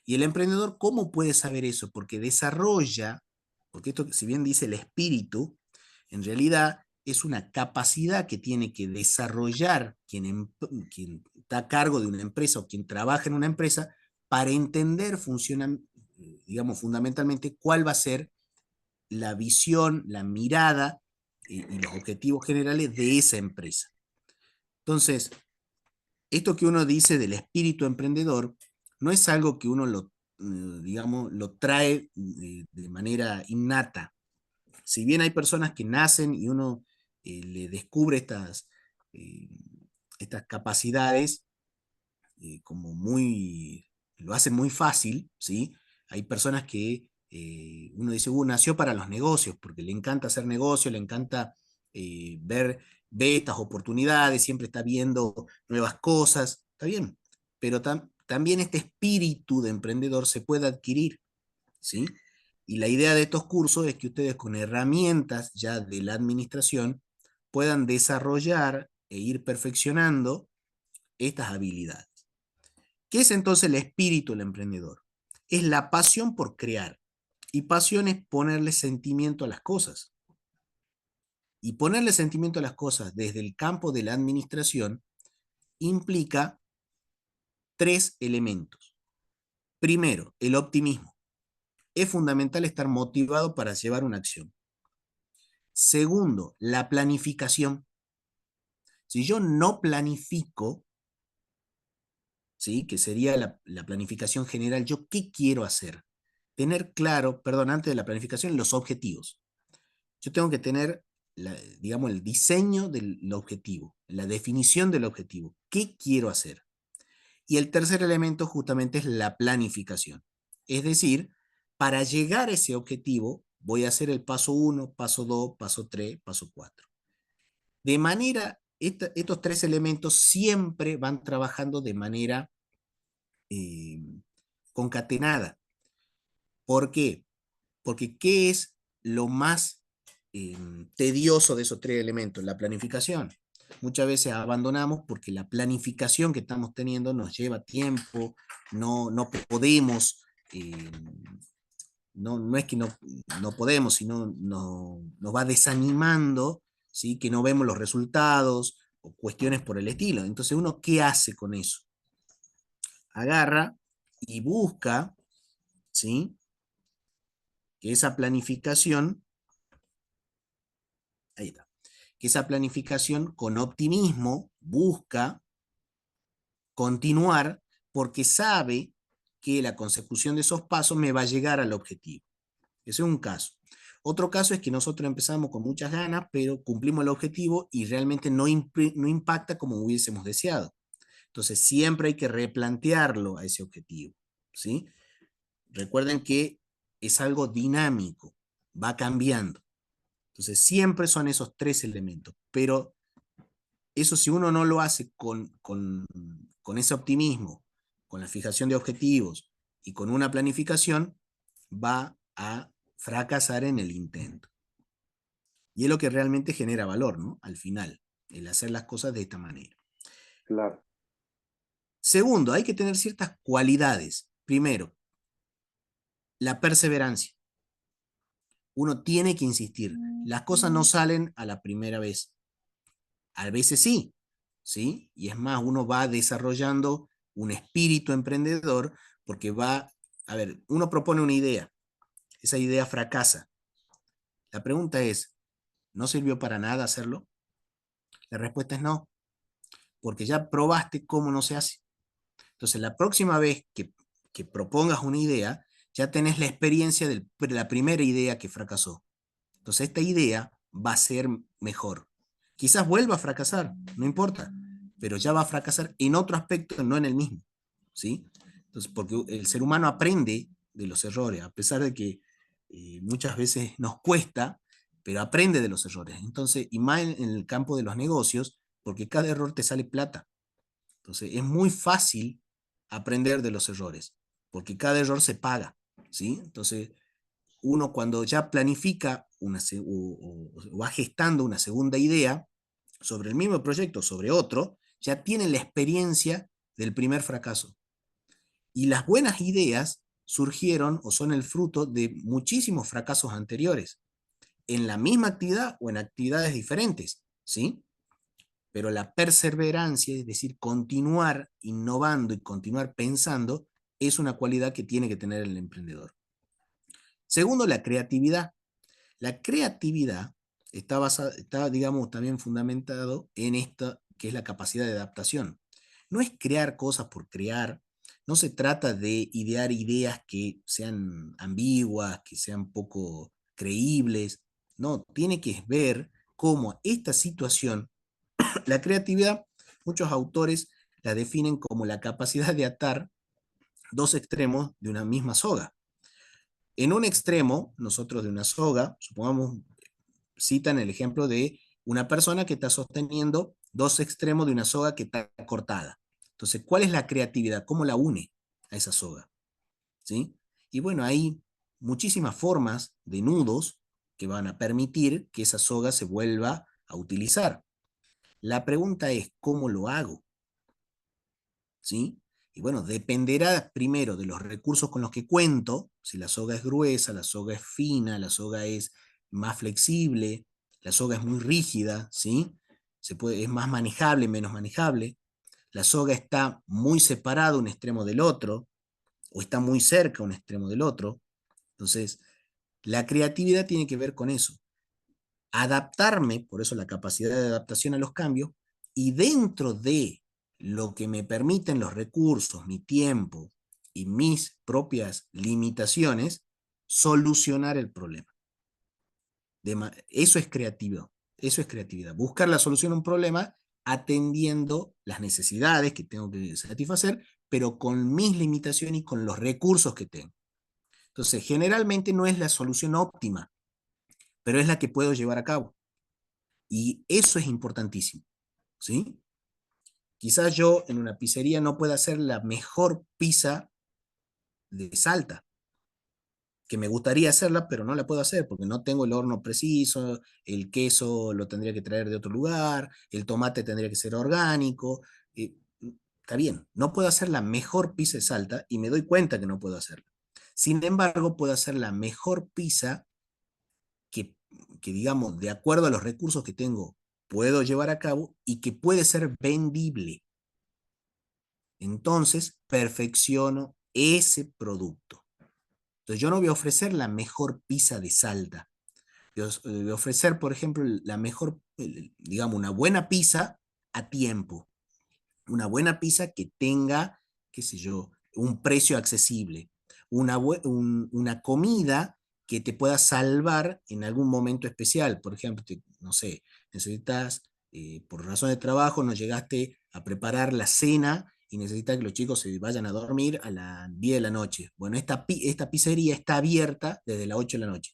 Y el emprendedor, ¿cómo puede saber eso? Porque desarrolla, porque esto, si bien dice el espíritu, en realidad es una capacidad que tiene que desarrollar quien está a cargo de una empresa o quien trabaja en una empresa para entender, digamos, fundamentalmente cuál va a ser la visión, la mirada y los objetivos generales de esa empresa. Entonces, esto que uno dice del espíritu emprendedor no es algo que uno digamos, lo trae de manera innata. Si bien hay personas que nacen y uno le descubre eh, estas capacidades como lo hacen muy fácil, ¿sí? Hay personas que uno dice, nació para los negocios, porque le encanta hacer negocios, le encanta ver estas oportunidades, siempre está viendo nuevas cosas, está bien, pero también este espíritu de emprendedor se puede adquirir, ¿sí? Y la idea de estos cursos es que ustedes con herramientas ya de la administración puedan desarrollar e ir perfeccionando estas habilidades. ¿Qué es entonces el espíritu del emprendedor? Es la pasión por crear. Y pasión es ponerle sentimiento a las cosas. Y ponerle sentimiento a las cosas desde el campo de la administración implica tres elementos. Primero, el optimismo. Es fundamental estar motivado para llevar una acción. Segundo, la planificación. Si yo no planifico, ¿sí? Que sería la planificación general, ¿yo qué quiero hacer? Tener claro, perdón, antes de la planificación, los objetivos. Yo tengo que tener, digamos, el diseño del objetivo, la definición del objetivo. ¿Qué quiero hacer? Y el tercer elemento justamente es la planificación. Es decir, para llegar a ese objetivo, voy a hacer el paso 1, paso 2, paso 3, paso 4. De manera, estos tres elementos siempre van trabajando de manera eh, concatenada. ¿Por qué? Porque ¿qué es lo más tedioso de esos tres elementos? La planificación. Muchas veces abandonamos porque la planificación que estamos teniendo nos lleva tiempo, no podemos, no es que no podemos, sino nos va desanimando, ¿sí? Que no vemos los resultados o cuestiones por el estilo. Entonces, ¿uno qué hace con eso? Agarra y busca, ¿sí?, que esa planificación, ahí está, que esa planificación con optimismo busca continuar porque sabe que la consecución de esos pasos me va a llegar al objetivo. Ese es un caso. Otro caso es que nosotros empezamos con muchas ganas, pero cumplimos el objetivo y realmente no impacta como hubiésemos deseado. Entonces siempre hay que replantearlo a ese objetivo, ¿sí? Recuerden que es algo dinámico, va cambiando. Entonces siempre son esos tres elementos, pero eso si uno no lo hace con ese optimismo, con la fijación de objetivos y con una planificación, va a fracasar en el intento. Y es lo que realmente genera valor, ¿no? Al final, el hacer las cosas de esta manera. Claro, Segundo, hay que tener ciertas cualidades. Primero, la perseverancia. Uno tiene que insistir. Las cosas no salen a la primera vez. A veces sí, ¿sí? Y es más, uno va desarrollando un espíritu emprendedor porque va, a ver, uno propone una idea, esa idea fracasa. La pregunta es, ¿no sirvió para nada hacerlo? La respuesta es no, porque ya probaste cómo no se hace. Entonces, la próxima vez que propongas una idea, ya tenés la experiencia de la primera idea que fracasó. Entonces, esta idea va a ser mejor. Quizás vuelva a fracasar, no importa, pero ya va a fracasar en otro aspecto, no en el mismo. ¿Sí? Entonces, porque el ser humano aprende de los errores, a pesar de que muchas veces nos cuesta, pero aprende de los errores. Entonces, y más en el campo de los negocios, porque cada error te sale plata. Entonces, es muy fácil aprender de los errores, porque cada error se paga. ¿Sí? Entonces, uno cuando ya planifica o va gestando una segunda idea sobre el mismo proyecto, sobre otro, ya tiene la experiencia del primer fracaso. Y las buenas ideas surgieron o son el fruto de muchísimos fracasos anteriores, en la misma actividad o en actividades diferentes, ¿sí? Pero la perseverancia, es decir, continuar innovando y continuar pensando, es una cualidad que tiene que tener el emprendedor. Segundo, la creatividad. La creatividad está, digamos, también fundamentado en esta, que es la capacidad de adaptación. No es crear cosas por crear, no se trata de idear ideas que sean ambiguas, que sean poco creíbles, no, tiene que ver cómo esta situación, la creatividad, muchos autores la definen como la capacidad de atar dos extremos de una misma soga. En un extremo, nosotros de una soga, supongamos, citan el ejemplo de una persona que está sosteniendo dos extremos de una soga que está cortada. Entonces, ¿cuál es la creatividad? ¿Cómo la une a esa soga? ¿Sí? Y bueno, hay muchísimas formas de nudos que van a permitir que esa soga se vuelva a utilizar. La pregunta es, ¿cómo lo hago? ¿Sí? Y bueno, dependerá primero de los recursos con los que cuento, si la soga es gruesa, la soga es fina, la soga es más flexible, la soga es muy rígida, ¿sí? Es más manejable, menos manejable. La soga está muy separada un extremo del otro, o está muy cerca un extremo del otro. Entonces, la creatividad tiene que ver con eso. Adaptarme, por eso la capacidad de adaptación a los cambios, y dentro de lo que me permiten los recursos, mi tiempo y mis propias limitaciones, solucionar el problema. Eso es creativo, eso es creatividad. Buscar la solución a un problema atendiendo las necesidades que tengo que satisfacer, pero con mis limitaciones y con los recursos que tengo. Entonces, generalmente no es la solución óptima, pero es la que puedo llevar a cabo. Y eso es importantísimo, ¿sí? Quizás yo en una pizzería no pueda hacer la mejor pizza de Salta, que me gustaría hacerla, pero no la puedo hacer porque no tengo el horno preciso, el queso lo tendría que traer de otro lugar, el tomate tendría que ser orgánico. Está bien, no puedo hacer la mejor pizza de Salta y me doy cuenta que no puedo hacerla. Sin embargo, puedo hacer la mejor pizza que, que, digamos, de acuerdo a los recursos que tengo, puedo llevar a cabo y que puede ser vendible. Entonces, perfecciono ese producto. Entonces yo no voy a ofrecer la mejor pizza de Salta. Voy a ofrecer, por ejemplo, la mejor, digamos, una buena pizza a tiempo. Una buena pizza que tenga, qué sé yo, un precio accesible. Una comida que te pueda salvar en algún momento especial. Por ejemplo, no sé, necesitas, por razón de trabajo, no llegaste a preparar la cena y necesitas que los chicos se vayan a dormir a las 10 de la noche. Bueno, esta pizzería está abierta desde las 8 de la noche.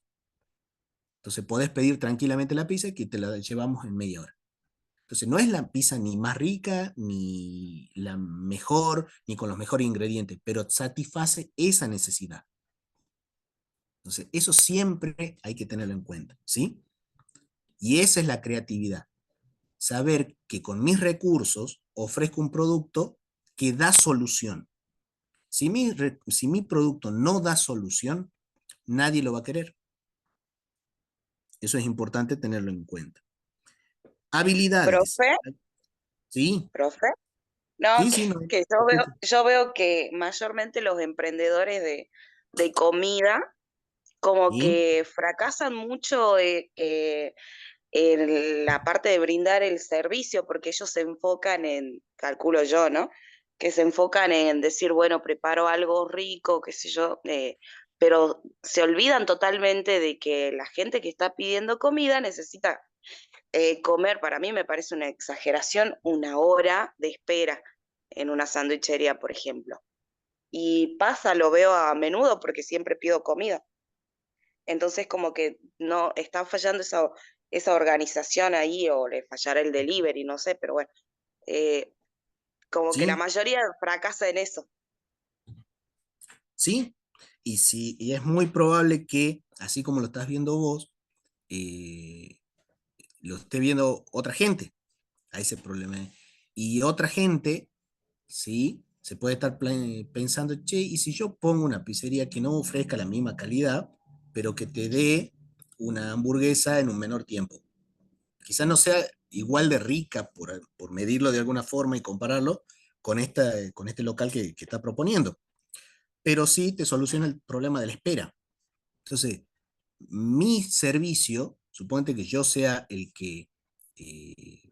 Entonces podés pedir tranquilamente la pizza y que te la llevamos en media hora. Entonces no es la pizza ni más rica, ni la mejor, ni con los mejores ingredientes, pero satisface esa necesidad. Entonces eso siempre hay que tenerlo en cuenta, ¿sí? Y esa es la creatividad. Saber que con mis recursos ofrezco un producto que da solución. Si mi producto no da solución, nadie lo va a querer. Eso es importante tenerlo en cuenta. Habilidades. Profe, Sí, profe. No, sí, sí, no. que Escucho. yo veo que mayormente los emprendedores de comida como Sí, que fracasan mucho en la parte de brindar el servicio, porque ellos se enfocan en, calculo yo, ¿no? Que se enfocan en decir, bueno, preparo algo rico, qué sé yo, pero se olvidan totalmente de que la gente que está pidiendo comida necesita comer. Para mí me parece una exageración 1 hora de espera en una sandwichería, por ejemplo. Y pasa, lo veo a menudo porque siempre pido comida. Entonces como que no está fallando esa organización ahí o le fallará el delivery, no sé, pero bueno, eh, como que la sí, mayoría fracasa en eso. sí. Y es muy probable que, así como lo estás viendo vos, eh, lo esté viendo otra gente. A ese problema. Y otra gente, sí, se puede estar pensando, che, ¿y si yo pongo una pizzería que no ofrezca la misma calidad, pero que te dé una hamburguesa en un menor tiempo? Quizás no sea igual de rica por medirlo de alguna forma y compararlo con este local que está proponiendo, pero sí te soluciona el problema de la espera. Entonces, mi servicio, suponte que yo sea el que eh,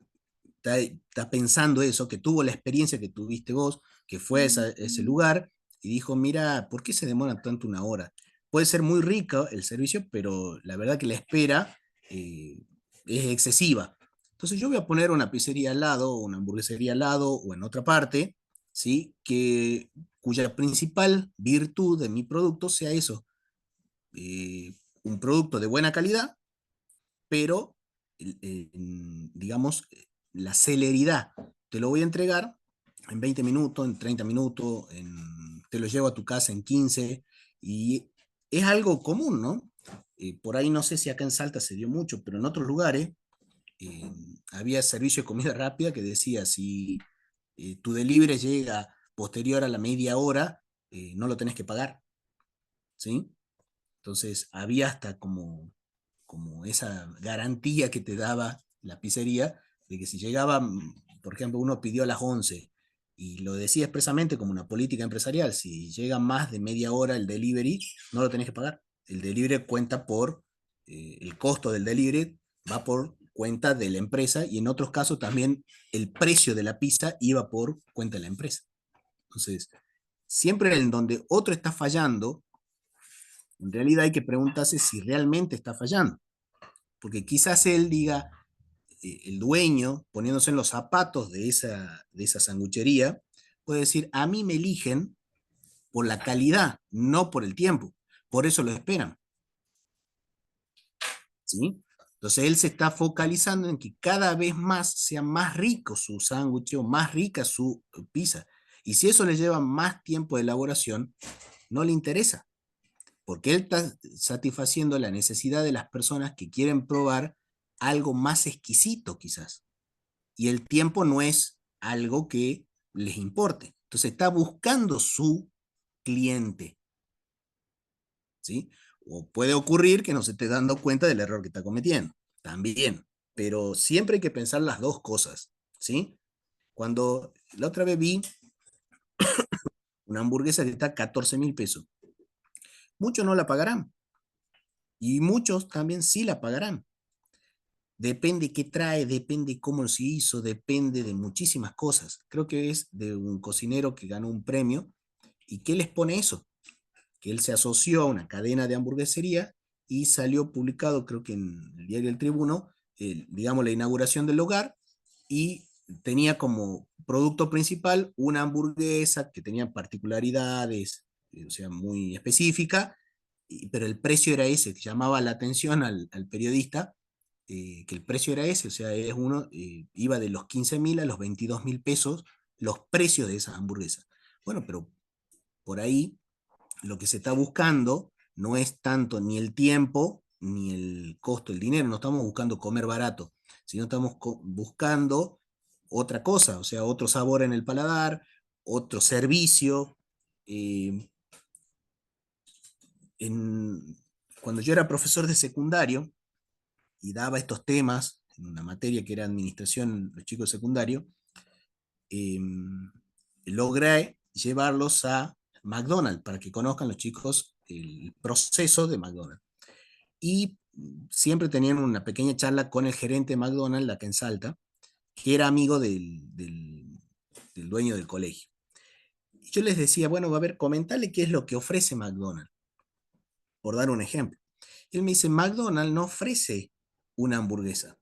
está pensando eso, que tuvo la experiencia que tuviste vos, que fue a ese lugar y dijo, mira, ¿por qué se demora tanto 1 hora? Puede ser muy rico el servicio, pero la verdad que la espera es excesiva. Entonces yo voy a poner una pizzería al lado, o una hamburguesería al lado, o en otra parte, ¿sí? Cuya principal virtud de mi producto sea eso, un producto de buena calidad, pero digamos, la celeridad. Te lo voy a entregar en 20 minutos, en 30 minutos, te lo llevo a tu casa en 15 y es algo común, ¿no? Por ahí no sé si acá en Salta se dio mucho, pero en otros lugares eh, había servicio de comida rápida que decía, si tu delivery llega posterior a la media hora, no lo tenés que pagar, ¿sí? Entonces había hasta como esa garantía que te daba la pizzería de que si llegaba, por ejemplo, uno pidió a las 11 y lo decía expresamente como una política empresarial, si llega más de media hora el delivery, no lo tenés que pagar. El delivery cuenta el costo del delivery va por cuenta de la empresa y en otros casos también el precio de la pizza iba por cuenta de la empresa. Entonces, siempre en donde otro está fallando, en realidad hay que preguntarse si realmente está fallando, porque quizás él diga, el dueño, poniéndose en los zapatos de esa sanguchería, puede decir, a mí me eligen por la calidad, no por el tiempo, por eso lo esperan, ¿sí? Entonces él se está focalizando en que cada vez más sea más rico su sándwich o más rica su pizza. Y si eso le lleva más tiempo de elaboración, no le interesa, porque él está satisfaciendo la necesidad de las personas que quieren probar algo más exquisito quizás. Y el tiempo no es algo que les importe. Entonces está buscando su cliente, ¿sí? O puede ocurrir que no se esté dando cuenta del error que está cometiendo, también. Pero siempre hay que pensar las dos cosas, ¿sí? Cuando la otra vez vi una hamburguesa que está a 14.000 pesos. Muchos no la pagarán y muchos también sí la pagarán. Depende qué trae, depende cómo se hizo, depende de muchísimas cosas. Creo que es de un cocinero que ganó un premio y que les pone eso, que él se asoció a una cadena de hamburguesería y salió publicado, creo que en el diario El Tribuno, digamos, la inauguración del lugar, y tenía como producto principal una hamburguesa que tenía particularidades, o sea, muy específica, pero el precio era ese, que llamaba la atención al periodista, que el precio era ese, o sea, iba de los 15.000 a los 22.000 pesos los precios de esa hamburguesa. Bueno, pero por ahí lo que se está buscando no es tanto ni el tiempo ni el costo, el dinero, no estamos buscando comer barato, sino estamos buscando otra cosa, o sea, otro sabor en el paladar, otro servicio. Eh, en, Cuando yo era profesor de secundario y daba estos temas en una materia que era administración, los chicos de secundario, eh, logré llevarlos a McDonald's para que conozcan los chicos el proceso de McDonald's. Y siempre tenían una pequeña charla con el gerente de McDonald's, la que en Salta, que era amigo del dueño del colegio. Y yo les decía, bueno, a ver, comentarle qué es lo que ofrece McDonald's, por dar un ejemplo. Y él me dice, McDonald's no ofrece una hamburguesa.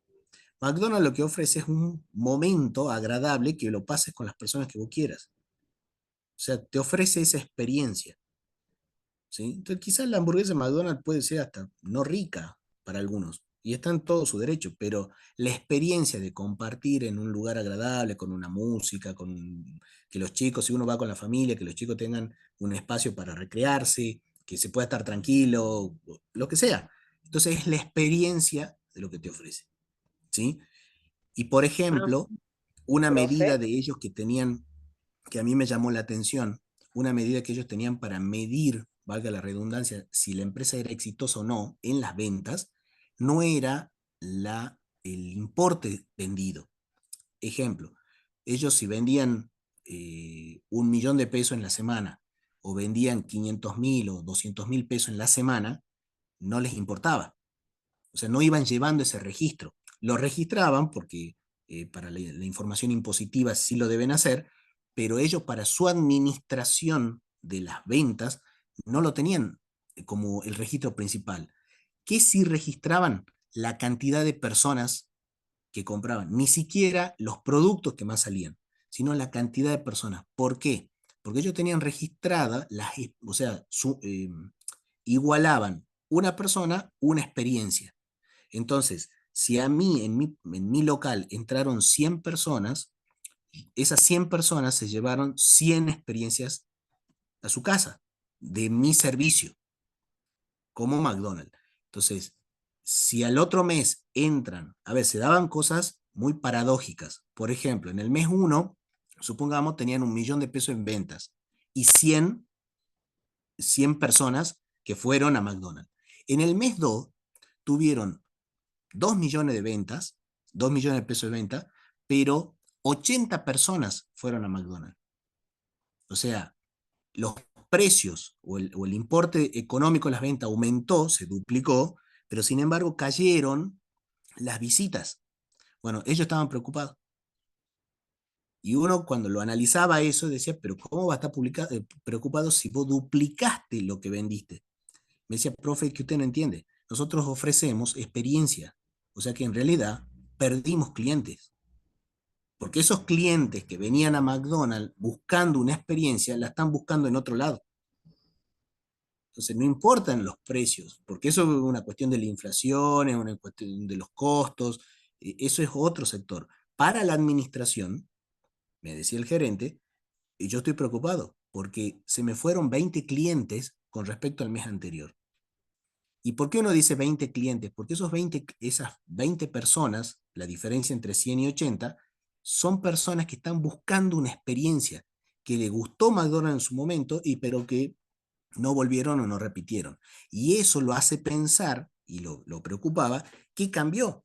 McDonald's lo que ofrece es un momento agradable que lo pases con las personas que vos quieras. O sea, te ofrece esa experiencia. ¿Sí? Entonces, quizás la hamburguesa de McDonald's puede ser hasta no rica para algunos, y está en todo su derecho, pero la experiencia de compartir en un lugar agradable, con una música, que los chicos, si uno va con la familia, que los chicos tengan un espacio para recrearse, que se pueda estar tranquilo, lo que sea. Entonces, es la experiencia de lo que te ofrece. ¿Sí? Y por Ah, ejemplo, una medida profe. de ellos que tenían, que a mí me llamó la atención, una medida que ellos tenían para medir, valga la redundancia, si la empresa era exitosa o no en las ventas, no era el importe vendido. Ejemplo, ellos si vendían 1.000.000 de pesos en la semana o vendían 500.000 o 200.000 pesos en la semana, no les importaba. O sea, no iban llevando ese registro. Lo registraban porque para la información impositiva sí lo deben hacer, pero ellos para su administración de las ventas no lo tenían como el registro principal. ¿Qué sí registraban? La cantidad de personas que compraban, ni siquiera los productos que más salían, sino la cantidad de personas. ¿Por qué? Porque ellos tenían registrada, o sea, igualaban una persona, una experiencia. Entonces, si a mí en mi local entraron 100 personas, esas 100 personas se llevaron 100 experiencias a su casa de mi servicio, como McDonald's. Entonces, si al otro mes entran, a ver, se daban cosas muy paradójicas. Por ejemplo, en el mes uno, supongamos, tenían 1.000.000 de pesos en ventas y 100 personas que fueron a McDonald's. En el mes 2 tuvieron 2 millones de ventas, 2 millones de pesos de venta, pero 80 personas fueron a McDonald's. O sea, los precios o el importe económico de las ventas aumentó, se duplicó, pero sin embargo cayeron las visitas. Bueno, ellos estaban preocupados. Y uno cuando lo analizaba eso decía, pero ¿cómo va a estar preocupado si vos duplicaste lo que vendiste? Me decía, profe, que usted no entiende. Nosotros ofrecemos experiencia. O sea que en realidad perdimos clientes. Porque esos clientes que venían a McDonald's buscando una experiencia, la están buscando en otro lado. Entonces no importan los precios, porque eso es una cuestión de la inflación, es una cuestión de los costos, eso es otro sector. Para la administración, me decía el gerente, y yo estoy preocupado, porque se me fueron 20 clientes con respecto al mes anterior. ¿Y por qué uno dice 20 clientes? Porque esas 20 personas, la diferencia entre 100 y 80, son personas que están buscando una experiencia, que le gustó McDonald's en su momento, pero que no volvieron o no repitieron. Y eso lo hace pensar, y lo preocupaba, que cambió,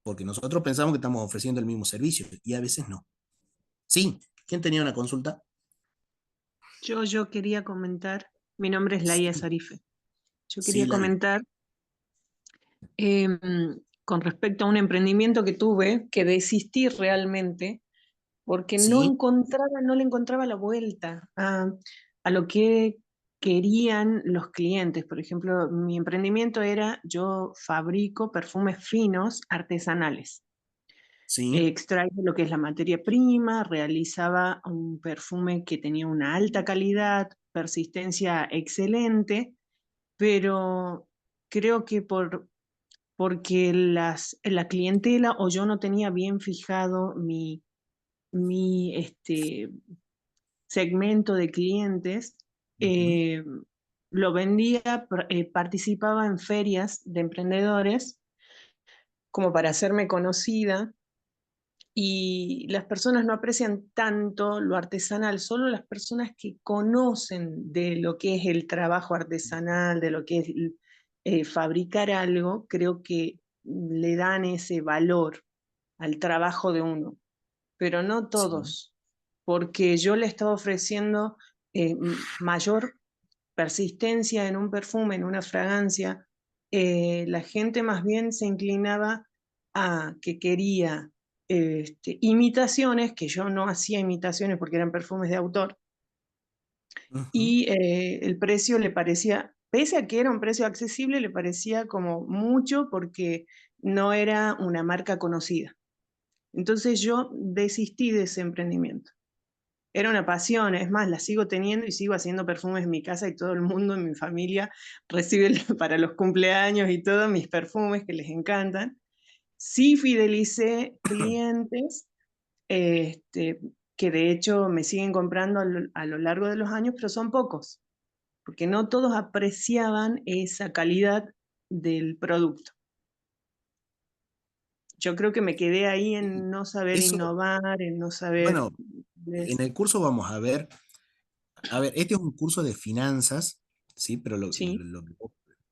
porque nosotros pensamos que estamos ofreciendo el mismo servicio, y a veces no. Sí, ¿quién tenía una consulta? Yo quería comentar, mi nombre es Laia Sí, Sarife. Yo sí, quería Lai. comentar em, con respecto a un emprendimiento que tuve, que desistí realmente, porque Sí, no le encontraba la vuelta a lo que querían los clientes. Por ejemplo, mi emprendimiento era, yo fabrico perfumes finos artesanales. sí. Extraigo lo que es la materia prima, realizaba un perfume que tenía una alta calidad, persistencia excelente, pero creo que porque la clientela o yo no tenía bien fijado mi segmento de clientes, Ujú, eh, lo vendía, participaba en ferias de emprendedores como para hacerme conocida y las personas no aprecian tanto lo artesanal, solo las personas que conocen de lo que es el trabajo artesanal, de lo que es fabricar algo, creo que le dan ese valor al trabajo de uno, pero no sí. todos, porque yo le estaba ofreciendo mayor persistencia en un perfume, en una fragancia. La gente más bien se inclinaba a que quería imitaciones, que yo no hacía imitaciones porque eran perfumes de autor, Ujú, y el precio le parecía, pese a que era un precio accesible, le parecía como mucho porque no era una marca conocida. Entonces yo desistí de ese emprendimiento. Era una pasión, es más, la sigo teniendo y sigo haciendo perfumes en mi casa y todo el mundo en mi familia recibe para los cumpleaños y todos mis perfumes que les encantan. Sí fidelicé clientes este, que de hecho me siguen comprando a lo largo de los años, pero son pocos, porque no todos apreciaban esa calidad del producto. Yo creo que me quedé ahí sí. en no saber Eso, innovar, en no saber... bueno, en el curso vamos a ver, este es un curso de finanzas, ¿sí? Pero, Sí,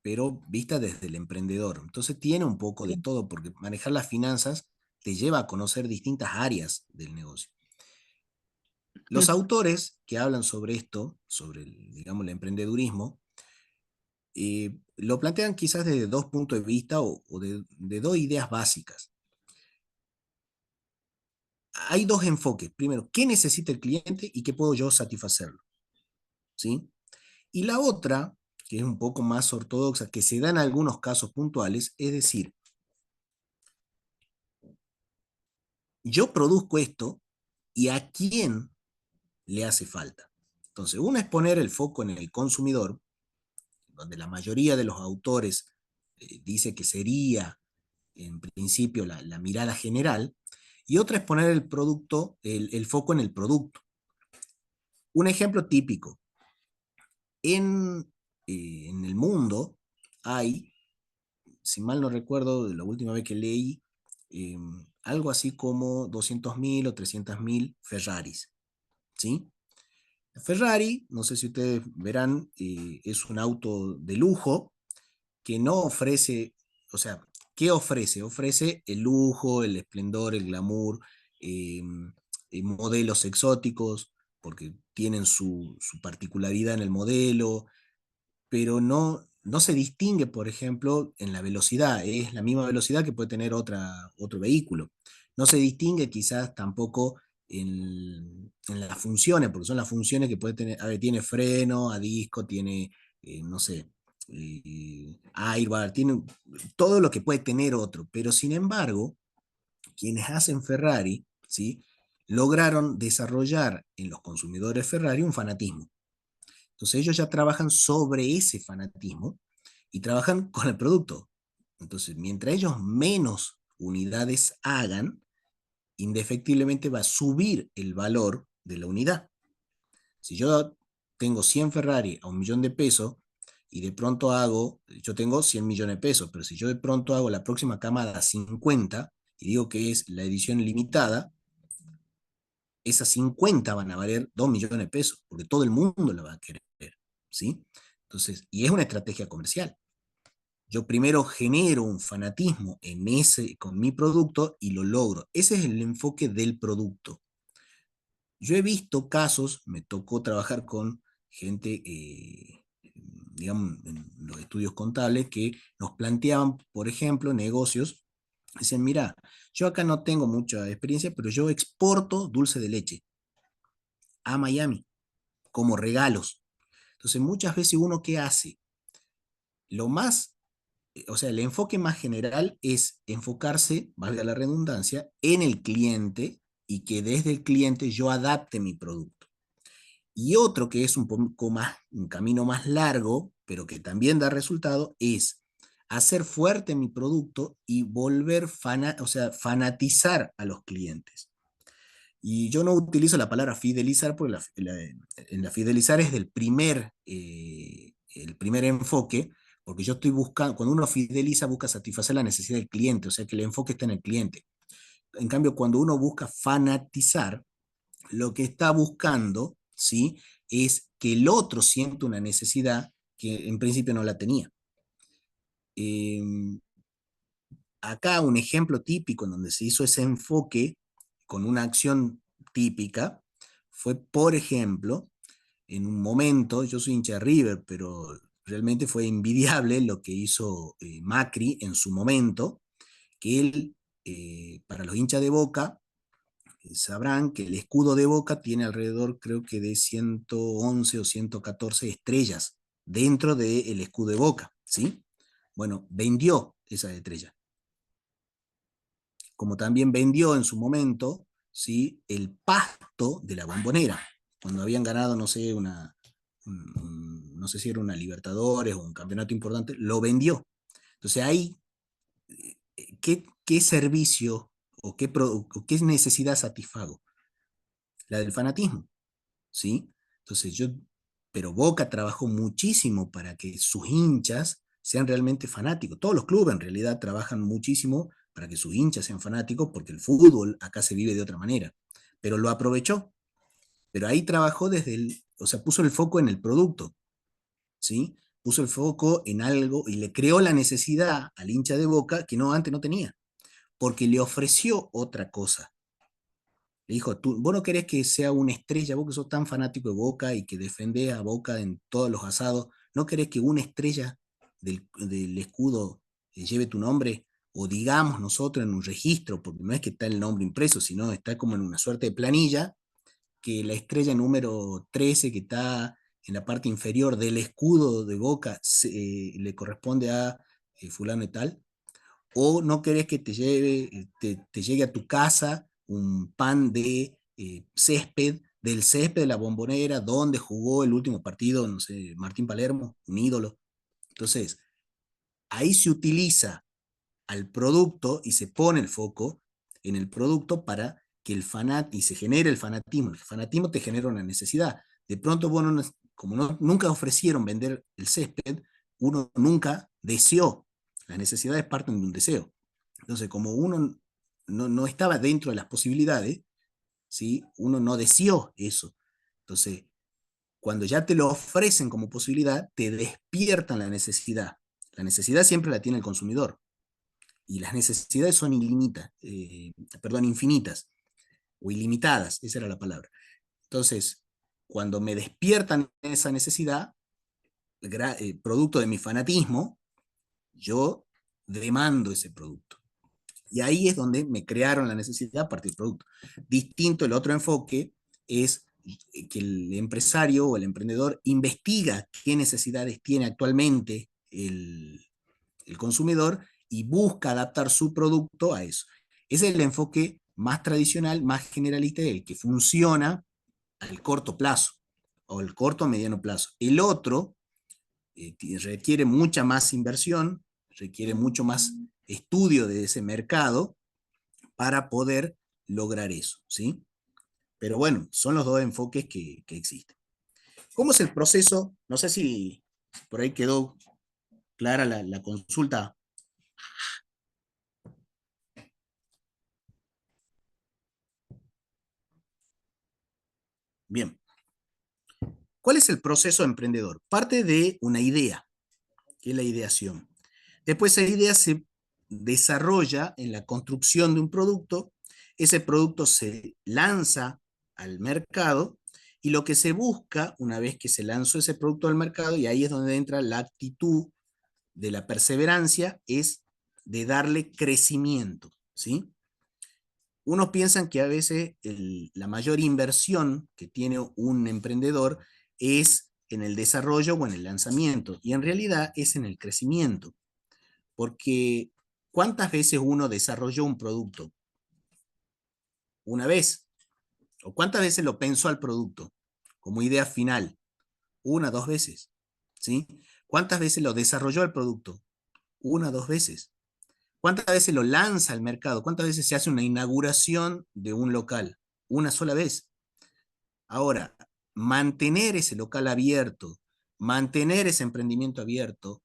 pero vista desde el emprendedor. Entonces tiene un poco de todo, porque manejar las finanzas te lleva a conocer distintas áreas del negocio. Los autores que hablan sobre esto, sobre el, digamos, el emprendedurismo, lo plantean quizás desde dos puntos de vista o de dos ideas básicas. Hay dos enfoques. Primero, ¿qué necesita el cliente y qué puedo yo satisfacerlo? ¿Sí? Y la otra, que es un poco más ortodoxa, que se da en algunos casos puntuales, es decir, yo produzco esto y a quién le hace falta. Entonces, una es poner el foco en el consumidor, donde la mayoría de los autores dice que sería en principio la mirada general, y otra es poner el producto, el foco en el producto. Un ejemplo típico, en, en el mundo hay, si mal no recuerdo, de la última vez que leí, eh, algo así como 200.000 o 300.000 Ferraris, ¿sí? Ferrari, no sé si ustedes verán, es un auto de lujo que no ofrece, o sea, ¿qué ofrece? Ofrece el lujo, el esplendor, el glamour, eh, modelos exóticos, porque tienen su particularidad en el modelo, pero no se distingue, por ejemplo, en la velocidad, es la misma velocidad que puede tener otro vehículo. No se distingue quizás tampoco en las funciones, porque son las funciones que puede tener, a ver, tiene freno, a disco, tiene, no sé, airbag, tiene todo lo que puede tener otro, pero sin embargo, quienes hacen Ferrari, ¿sí? Lograron desarrollar en los consumidores Ferrari un fanatismo. Entonces ellos ya trabajan sobre ese fanatismo y trabajan con el producto. Entonces, mientras ellos menos unidades hagan, indefectiblemente va a subir el valor de la unidad. Si yo tengo 100 Ferrari a 1.000.000 de pesos y de pronto yo tengo 100 millones de pesos, pero si yo de pronto hago la próxima camada a 50 y digo que es la edición limitada, esas 50 van a valer 2 millones de pesos, porque todo el mundo la va a querer, ¿sí? Entonces, y es una estrategia comercial. Yo primero genero un fanatismo con mi producto y lo logro. Ese es el enfoque del producto. Yo he visto casos, me tocó trabajar con gente, digamos, en los estudios contables, que nos planteaban, por ejemplo, negocios. Dicen, mira, yo acá no tengo mucha experiencia, pero yo exporto dulce de leche a Miami como regalos. Entonces, muchas veces uno, ¿qué hace? Lo más, o sea, el enfoque más general es enfocarse, valga la redundancia, en el cliente y que desde el cliente yo adapte mi producto. Y otro que es un poco más, un camino más largo, pero que también da resultado, es hacer fuerte mi producto y volver, o sea, fanatizar a los clientes. Y yo no utilizo la palabra fidelizar, porque en la fidelizar es el primer enfoque, porque yo estoy buscando, cuando uno fideliza, busca satisfacer la necesidad del cliente, o sea que el enfoque está en el cliente. En cambio, cuando uno busca fanatizar, lo que está buscando, ¿sí? Es que el otro sienta una necesidad que en principio no la tenía. Eh, Acá un ejemplo típico en donde se hizo ese enfoque con una acción típica fue, por ejemplo, en un momento, yo soy hincha de River, pero realmente fue envidiable lo que hizo Macri en su momento, que él, para los hinchas de Boca, sabrán que el escudo de Boca tiene alrededor, creo que de 111 o 114 estrellas dentro del escudo de Boca, ¿sí? Bueno, vendió esa estrella, como también vendió en su momento, ¿sí? El pasto de la Bombonera, cuando habían ganado, no sé, no sé si era una Libertadores o un campeonato importante, lo vendió. Entonces ahí, ¿qué servicio o qué necesidad satisfago? La del fanatismo, ¿sí? Entonces pero Boca trabajó muchísimo para que sus hinchas sean realmente fanáticos. Todos los clubes en realidad trabajan muchísimo para que sus hinchas sean fanáticos, porque el fútbol acá se vive de otra manera. Pero lo aprovechó, pero ahí trabajó o sea, puso el foco en el producto, ¿sí? Puso el foco en algo y le creó la necesidad al hincha de Boca que antes no tenía, porque le ofreció otra cosa. Le dijo, vos no querés que sea una estrella, vos que sos tan fanático de Boca y que defendés a Boca en todos los asados, ¿no querés que una estrella del escudo lleve tu nombre? O digamos nosotros en un registro, porque no es que está el nombre impreso, sino está como en una suerte de planilla, que la estrella número 13 que está en la parte inferior del escudo de Boca le corresponde a fulano y tal. O no querés que te llegue a tu casa un pan de césped, del césped de la Bombonera, donde jugó el último partido, no sé, Martín Palermo, un ídolo. Entonces, ahí se utiliza al producto y se pone el foco en el producto para que y se genere el fanatismo. El fanatismo te genera una necesidad. De pronto, bueno, como nunca ofrecieron vender el césped, uno nunca deseó. Las necesidades parten de un deseo. Entonces, como uno no estaba dentro de las posibilidades, ¿sí? Uno no deseó eso. Entonces, cuando ya te lo ofrecen como posibilidad, te despiertan la necesidad. La necesidad siempre la tiene el consumidor. Y las necesidades son infinitas o ilimitadas, esa era la palabra. Entonces, cuando me despiertan esa necesidad, producto de mi fanatismo, yo demando ese producto. Y ahí es donde me crearon la necesidad a partir del producto. Distinto, el otro enfoque es que el empresario o el emprendedor investiga qué necesidades tiene actualmente el consumidor y busca adaptar su producto a eso. Ese es el enfoque más tradicional, más generalista, el que funciona al corto plazo o el corto a mediano plazo. El otro requiere mucha más inversión, requiere mucho más estudio de ese mercado para poder lograr eso, ¿sí? Pero bueno, son los dos enfoques que existen. ¿Cómo es el proceso? No sé si por ahí quedó clara la consulta. Bien. ¿Cuál es el proceso emprendedor? Parte de una idea, que es la ideación. Después esa idea se desarrolla en la construcción de un producto, ese producto se lanza al mercado, y lo que se busca una vez que se lanzó ese producto al mercado, y ahí es donde entra la actitud de la perseverancia, es de darle crecimiento, ¿sí? Unos piensan que a veces la mayor inversión que tiene un emprendedor es en el desarrollo o en el lanzamiento, y en realidad es en el crecimiento, porque ¿cuántas veces uno desarrolló un producto? Una vez. ¿O cuántas veces lo pensó al producto como idea final? Una, dos veces. ¿Sí? ¿Cuántas veces lo desarrolló el producto? Una, dos veces. ¿Cuántas veces lo lanza al mercado? ¿Cuántas veces se hace una inauguración de un local? Una sola vez. Ahora, mantener ese local abierto, mantener ese emprendimiento abierto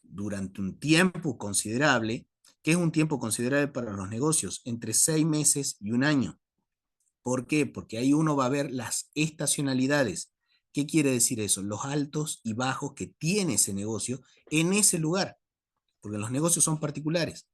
durante un tiempo considerable, que es un tiempo considerable para los negocios, entre 6 meses y un año. ¿Por qué? Porque ahí uno va a ver las estacionalidades. ¿Qué quiere decir eso? Los altos y bajos que tiene ese negocio en ese lugar, porque los negocios son particulares.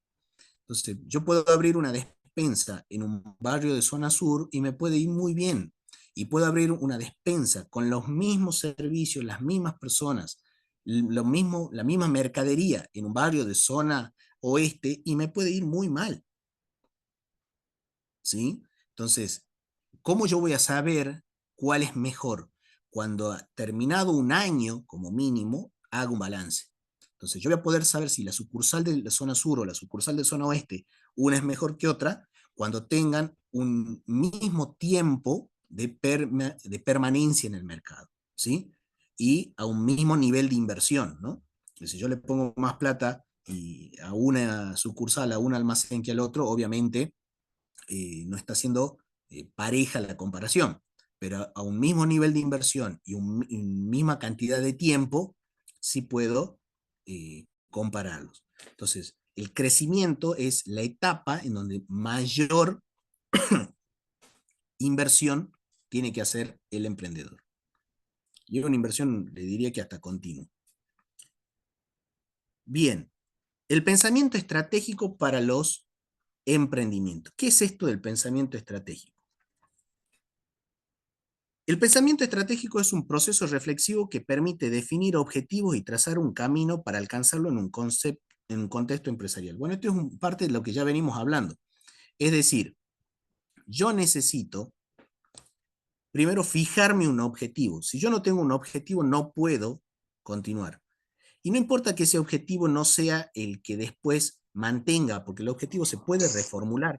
Entonces, yo puedo abrir una despensa en un barrio de zona sur y me puede ir muy bien. Y puedo abrir una despensa con los mismos servicios, las mismas personas, la misma mercadería en un barrio de zona oeste y me puede ir muy mal. ¿Sí? Entonces, ¿cómo yo voy a saber cuál es mejor? Cuando terminado un año, como mínimo, hago un balance. Entonces, yo voy a poder saber si la sucursal de la zona sur o la sucursal de zona oeste, una es mejor que otra, cuando tengan un mismo tiempo de permanencia en el mercado, ¿sí? Y a un mismo nivel de inversión, ¿no? Si yo le pongo más plata a una sucursal, a un almacén que al otro, obviamente no está siendo pareja la comparación, pero a un mismo nivel de inversión y una misma cantidad de tiempo, sí puedo compararlos. Entonces, el crecimiento es la etapa en donde mayor inversión tiene que hacer el emprendedor. Y una inversión, le diría que hasta continua. Bien, el pensamiento estratégico para los emprendimientos. ¿Qué es esto del pensamiento estratégico? El pensamiento estratégico es un proceso reflexivo que permite definir objetivos y trazar un camino para alcanzarlo en un contexto empresarial. Bueno, esto es parte de lo que ya venimos hablando. Es decir, yo necesito primero fijarme un objetivo. Si yo no tengo un objetivo, no puedo continuar. Y no importa que ese objetivo no sea el que después mantenga, porque el objetivo se puede reformular.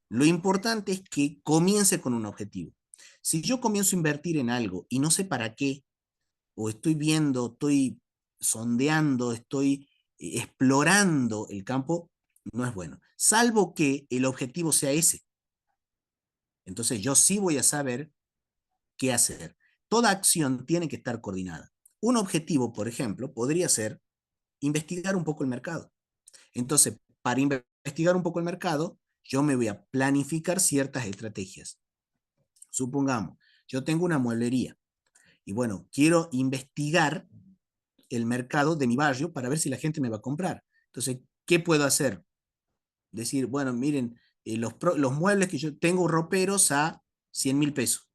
Lo importante es que comience con un objetivo. Si yo comienzo a invertir en algo y no sé para qué, o estoy viendo, estoy sondeando, estoy explorando el campo, no es bueno. Salvo que el objetivo sea ese. Entonces yo sí voy a saber qué hacer. Toda acción tiene que estar coordinada. Un objetivo, por ejemplo, podría ser investigar un poco el mercado. Entonces, para investigar un poco el mercado, yo me voy a planificar ciertas estrategias. Supongamos, yo tengo una mueblería y bueno, quiero investigar el mercado de mi barrio para ver si la gente me va a comprar. Entonces, ¿qué puedo hacer? Decir, bueno, miren, los muebles que yo tengo roperos a 100.000 pesos,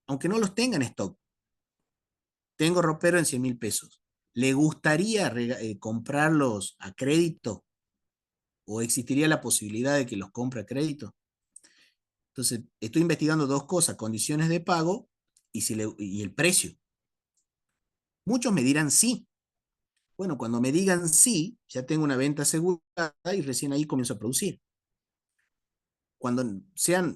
aunque no los tenga en stock, tengo ropero en 100.000 pesos. ¿Le gustaría comprarlos a crédito? ¿O existiría la posibilidad de que los compre a crédito? Entonces, estoy investigando dos cosas, condiciones de pago y el precio. Muchos me dirán sí. Bueno, cuando me digan sí, ya tengo una venta asegurada y recién ahí comienzo a producir. Cuando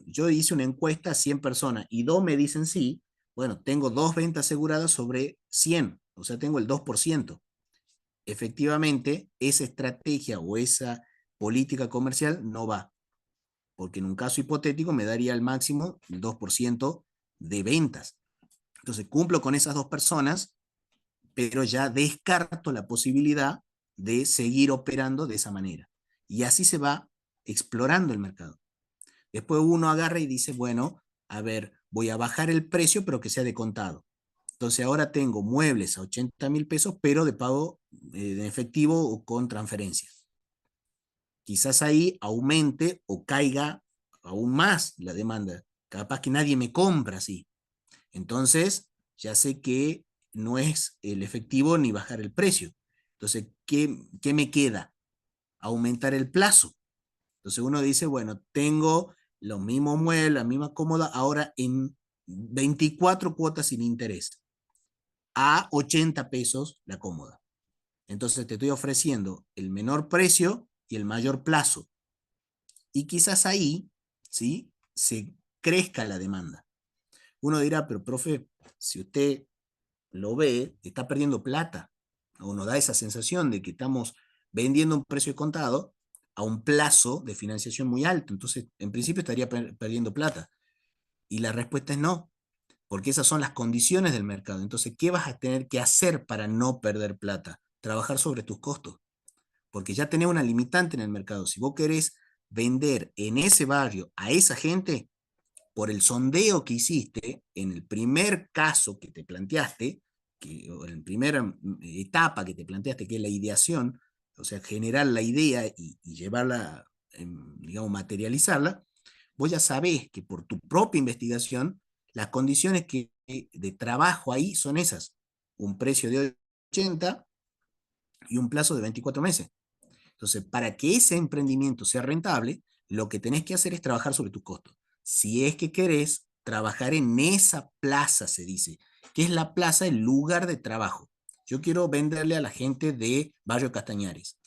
yo hice una encuesta a 100 personas y dos me dicen sí, bueno, tengo dos ventas aseguradas sobre 100, o sea, tengo el 2%. Efectivamente, esa estrategia o esa política comercial no va, porque en un caso hipotético me daría al máximo el 2% de ventas. Entonces cumplo con esas dos personas, pero ya descarto la posibilidad de seguir operando de esa manera. Y así se va explorando el mercado. Después uno agarra y dice, bueno, a ver, voy a bajar el precio, pero que sea de contado. Entonces ahora tengo muebles a 80.000 pesos, pero de pago de efectivo o con transferencia. Quizás ahí aumente o caiga aún más la demanda capaz que nadie me compra así. Entonces, ya sé que no es el efectivo ni bajar el precio. Entonces, ¿qué me queda? Aumentar el plazo. Entonces uno dice, bueno, tengo los mismos muebles, la misma cómoda, ahora en 24 cuotas sin interés, a 80 pesos la cómoda. Entonces te estoy ofreciendo el menor precio y el mayor plazo. Y quizás ahí, ¿sí? Se crezca la demanda. Uno dirá, pero profe, si usted lo ve, está perdiendo plata. O nos da esa sensación de que estamos vendiendo un precio de contado a un plazo de financiación muy alto. Entonces, en principio estaría perdiendo plata. Y la respuesta es no, porque esas son las condiciones del mercado. Entonces, ¿qué vas a tener que hacer para no perder plata? Trabajar sobre tus costos, porque ya tenés una limitante en el mercado. Si vos querés vender en ese barrio a esa gente, por el sondeo que hiciste, en el primer caso que te planteaste, o en la primera etapa que te planteaste, que es la ideación, o sea, generar la idea y llevarla, digamos, materializarla, vos ya sabés que por tu propia investigación, las condiciones de trabajo ahí son esas, un precio de 80 y un plazo de 24 meses. Entonces, para que ese emprendimiento sea rentable, lo que tenés que hacer es trabajar sobre tus costos. Si es que querés trabajar en esa plaza, se dice, que es la plaza, el lugar de trabajo. Yo quiero venderle a la gente de Barrio Castañares.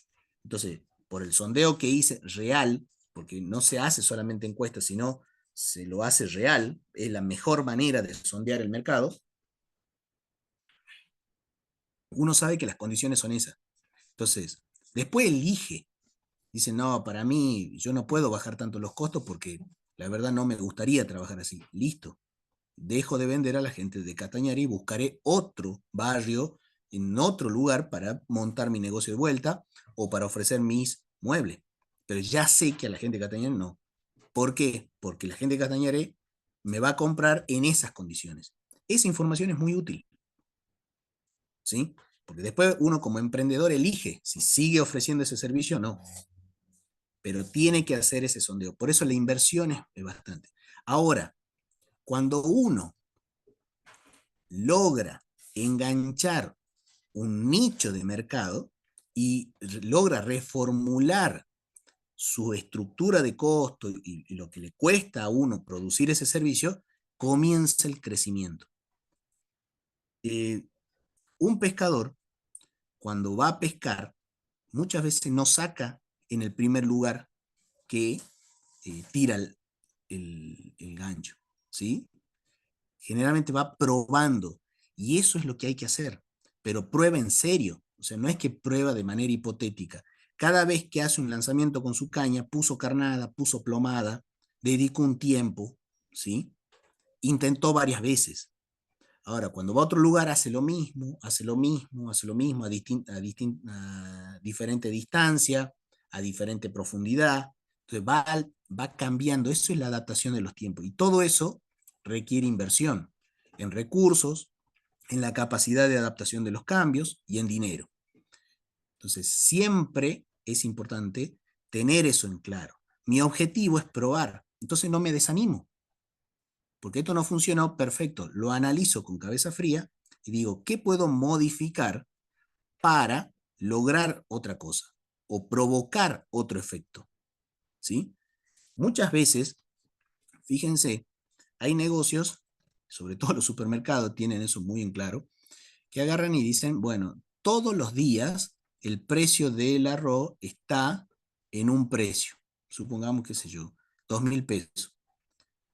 Entonces, por el sondeo que hice real, porque no se hace solamente encuestas, sino se lo hace real, es la mejor manera de sondear el mercado, uno sabe que las condiciones son esas. Entonces, después elige. Dice, no, para mí yo no puedo bajar tanto los costos porque la verdad no me gustaría trabajar así. Listo. Dejo de vender a la gente de Castañari y buscaré otro barrio en otro lugar para montar mi negocio de vuelta o para ofrecer mis muebles. Pero ya sé que a la gente de Castañari no. ¿Por qué? Porque la gente de Castañari me va a comprar en esas condiciones. Esa información es muy útil, ¿sí? Porque después uno como emprendedor elige si sigue ofreciendo ese servicio o no, pero tiene que hacer ese sondeo. Por eso la inversión es bastante. Ahora, cuando uno logra enganchar un nicho de mercado y logra reformular su estructura de costo y lo que le cuesta a uno producir ese servicio, comienza el crecimiento. Un pescador, cuando va a pescar, muchas veces no saca en el primer lugar que tira el gancho, ¿sí? Generalmente va probando, y eso es lo que hay que hacer, pero prueba en serio, o sea, no es que prueba de manera hipotética. Cada vez que hace un lanzamiento con su caña, puso carnada, puso plomada, dedicó un tiempo, ¿sí? Intentó varias veces. Ahora, cuando va a otro lugar, hace lo mismo, hace lo mismo, hace lo mismo a diferente distancia, a diferente profundidad. Entonces va cambiando. Eso es la adaptación de los tiempos. Y todo eso requiere inversión en recursos, en la capacidad de adaptación de los cambios y en dinero. Entonces, siempre es importante tener eso en claro. Mi objetivo es probar. Entonces no me desanimo, porque esto no funcionó, perfecto, lo analizo con cabeza fría y digo, ¿qué puedo modificar para lograr otra cosa o provocar otro efecto? ¿Sí? Muchas veces, fíjense, hay negocios, sobre todo los supermercados tienen eso muy en claro, que agarran y dicen, bueno, todos los días el precio del arroz está en un precio, supongamos, qué sé yo, 2.000 pesos,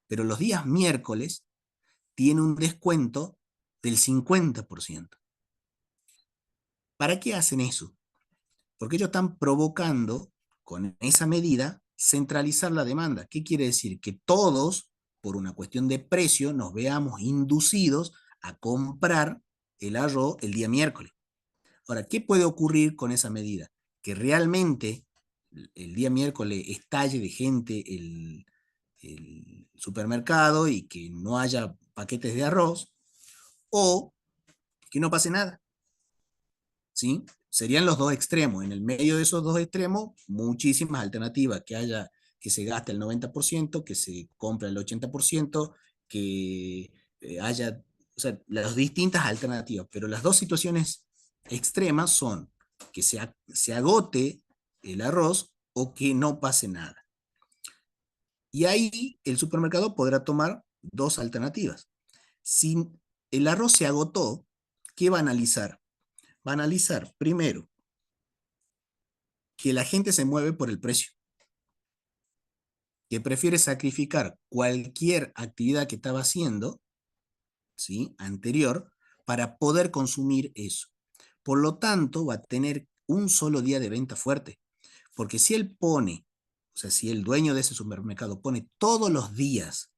pero los días miércoles tiene un descuento del 50%. ¿Para qué hacen eso? Porque ellos están provocando, con esa medida, centralizar la demanda. ¿Qué quiere decir? Que todos, por una cuestión de precio, nos veamos inducidos a comprar el arroz el día miércoles. Ahora, ¿qué puede ocurrir con esa medida? Que realmente el día miércoles estalle de gente el supermercado y que no haya paquetes de arroz, o que no pase nada, ¿sí? Serían los dos extremos. En el medio de esos dos extremos, muchísimas alternativas, que se gasta el 90%, que se compra el 80%, que haya, o sea, las distintas alternativas, pero las dos situaciones extremas son que se agote el arroz o que no pase nada. Y ahí el supermercado podrá tomar dos alternativas. Si el arroz se agotó, ¿qué va a analizar? Va a analizar primero que la gente se mueve por el precio, que prefiere sacrificar cualquier actividad que estaba haciendo, ¿sí?, anterior, para poder consumir eso. Por lo tanto, va a tener un solo día de venta fuerte, porque si él pone, o sea, si el dueño de ese supermercado pone todos los días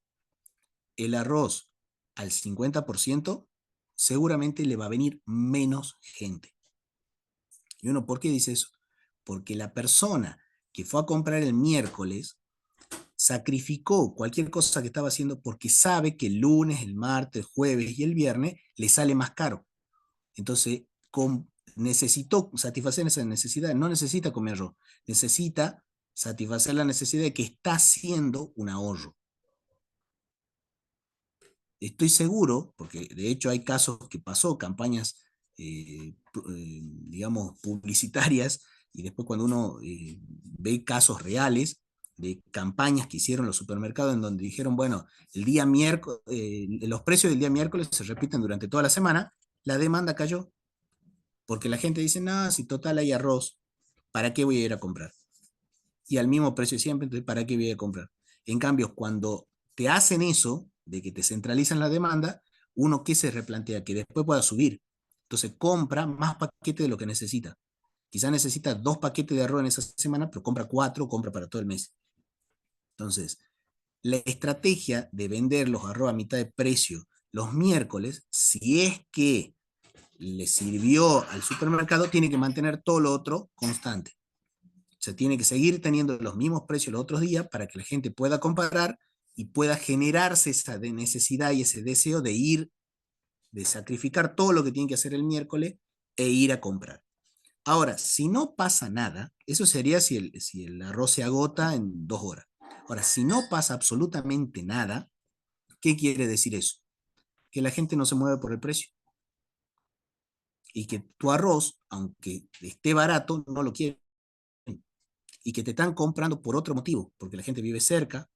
el arroz al 50%, seguramente le va a venir menos gente. Y uno, ¿por qué dice eso? Porque la persona que fue a comprar el miércoles sacrificó cualquier cosa que estaba haciendo porque sabe que el lunes, el martes, el jueves y el viernes le sale más caro. Entonces, necesitó satisfacer esa necesidad, no necesita comer arroz, necesita satisfacer la necesidad de que está haciendo un ahorro. Estoy seguro, porque de hecho hay casos que pasó, campañas, digamos, publicitarias, y después cuando uno ve casos reales de campañas que hicieron los supermercados en donde dijeron, bueno, el día miércoles, los precios del día miércoles se repiten durante toda la semana, la demanda cayó, porque la gente dice, no, si total hay arroz, ¿para qué voy a ir a comprar? Y al mismo precio siempre, entonces, ¿para qué voy a comprar? En cambio, cuando te hacen eso, de que te centralizan la demanda, uno que se replantea que después pueda subir. Entonces compra más paquetes de lo que necesita. Quizás necesita 2 paquetes de arroz en esa semana, pero compra 4, compra para todo el mes. Entonces, la estrategia de vender los arroz a mitad de precio los miércoles, si es que le sirvió al supermercado, tiene que mantener todo lo otro constante. O sea, tiene que seguir teniendo los mismos precios los otros días para que la gente pueda comparar y pueda generarse esa necesidad y ese deseo de ir, de sacrificar todo lo que tiene que hacer el miércoles e ir a comprar. Ahora, si no pasa nada, eso sería si el arroz se agota en 2 horas. Ahora, si no pasa absolutamente nada, ¿qué quiere decir eso? Que la gente no se mueve por el precio. Y que tu arroz, aunque esté barato, no lo quieren. Y que te están comprando por otro motivo, porque la gente vive cerca,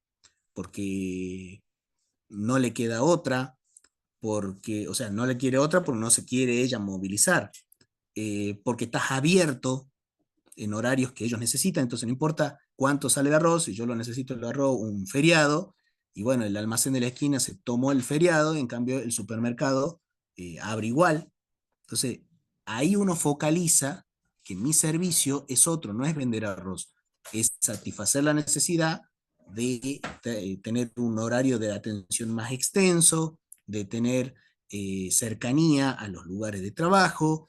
porque no le queda otra, porque, o sea, no le quiere otra porque no se quiere ella movilizar, porque estás abierto en horarios que ellos necesitan, entonces no importa cuánto sale el arroz, si yo lo necesito el arroz un feriado, y bueno, el almacén de la esquina se tomó el feriado, en cambio el supermercado abre igual, entonces ahí uno focaliza que mi servicio es otro, no es vender arroz, es satisfacer la necesidad de tener un horario de atención más extenso, de tener cercanía a los lugares de trabajo,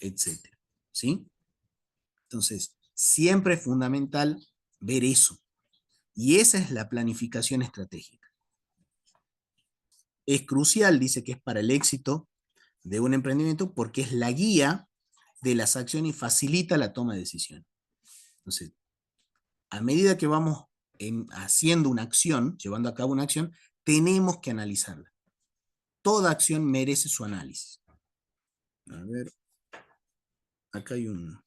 etcétera, ¿sí? Entonces, siempre es fundamental ver eso. Y esa es la planificación estratégica. Es crucial, dice que es para el éxito de un emprendimiento porque es la guía de las acciones y facilita la toma de decisiones. Entonces, a medida que vamos haciendo una acción, llevando a cabo una acción, tenemos que analizarla. Toda acción merece su análisis. A ver, acá hay un...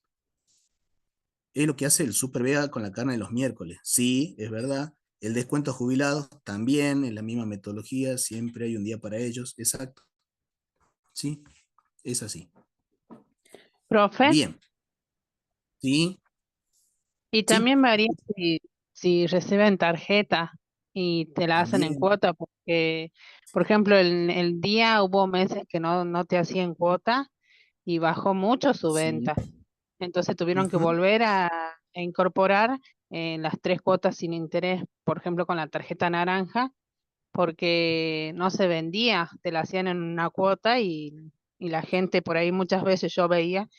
Es lo que hace el Super Vega con la carne de los miércoles. Sí, es verdad. El descuento a jubilados también, en la misma metodología, siempre hay un día para ellos. Exacto. Sí, es así. Profe, Bien. Sí, y sí, también varía si reciben tarjeta y te la hacen en también. cuota, porque, por ejemplo, el día hubo meses que no te hacían cuota y bajó mucho su Sí. venta. Entonces tuvieron que Ujú. volver a incorporar las 3 cuotas sin interés, por ejemplo, con la tarjeta naranja, porque no se vendía, te la hacían en una cuota y la gente por ahí muchas veces yo veía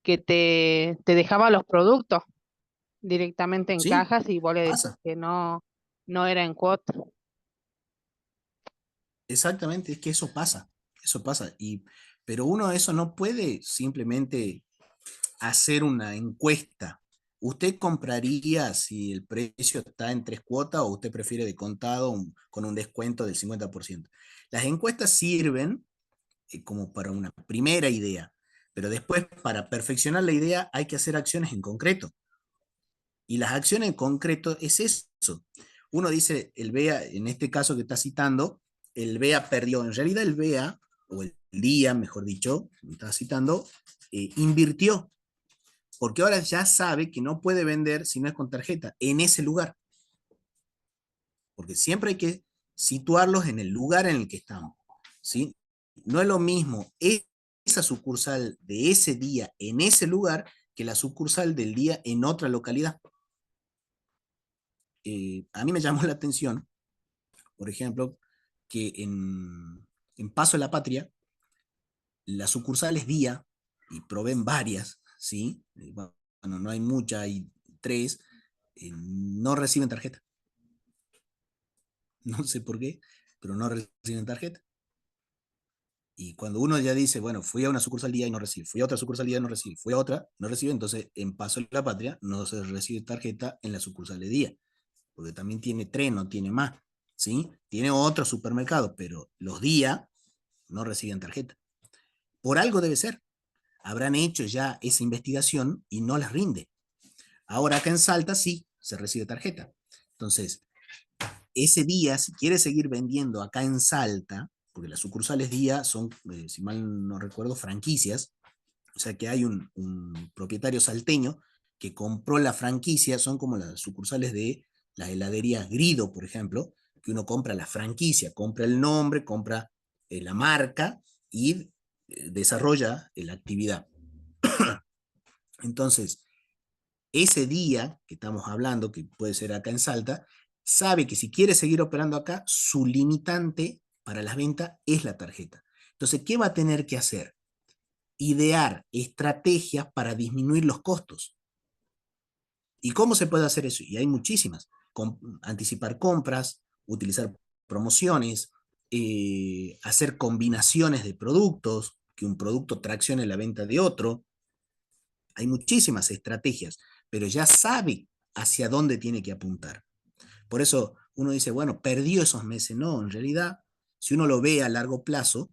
que te dejaba los productos directamente en Sí, cajas y vos le decís pasa. que no era en cuota. Exactamente, es que eso pasa. Eso pasa. Pero uno eso no puede simplemente hacer una encuesta. ¿Usted compraría si el precio está en 3 cuotas o usted prefiere de contado con un descuento del 50%? Las encuestas sirven como para una primera idea, pero después para perfeccionar la idea hay que hacer acciones en concreto. Y las acciones en concreto es eso. Uno dice, el BEA, en este caso que está citando, el BEA perdió. En realidad el BEA, o el día, mejor dicho, me está citando, invirtió, porque ahora ya sabe que no puede vender si no es con tarjeta, en ese lugar. Porque siempre hay que situarlos en el lugar en el que estamos, ¿sí? No es lo mismo esa sucursal de ese día en ese lugar que la sucursal del día en otra localidad. A mí me llamó la atención, por ejemplo, que en Paso de la Patria, la sucursal es día, y proveen varias, ¿sí? Bueno, no hay muchas, hay 3, no reciben tarjeta. No sé por qué, pero no reciben tarjeta. Y cuando uno ya dice, bueno, fui a una sucursal día y no recibe, fui a otra sucursal día y no recibe, fui a otra, no recibe, entonces en Paso de la Patria no se recibe tarjeta en la sucursal de día, porque también tiene 3, no tiene más, ¿sí? Tiene otro supermercado, pero los días no reciben tarjeta. Por algo debe ser. Habrán hecho ya esa investigación y no les rinde. Ahora acá en Salta sí se recibe tarjeta. Entonces, ese día, si quiere seguir vendiendo acá en Salta, porque las sucursales día son, si mal no recuerdo, franquicias, o sea que hay un propietario salteño que compró la franquicia, son como las sucursales de las heladerías Grido, por ejemplo, que uno compra la franquicia, compra el nombre, compra la marca y desarrolla la actividad. Entonces, ese día que estamos hablando, que puede ser acá en Salta, sabe que si quiere seguir operando acá, su limitante para las ventas es la tarjeta. Entonces, ¿qué va a tener que hacer? Idear estrategias para disminuir los costos. ¿Y cómo se puede hacer eso? Y hay muchísimas. Anticipar compras, utilizar promociones, hacer combinaciones de productos, que un producto traccione la venta de otro. Hay muchísimas estrategias, pero ya sabe hacia dónde tiene que apuntar. Por eso uno dice, bueno, perdió esos meses. No, en realidad, si uno lo ve a largo plazo,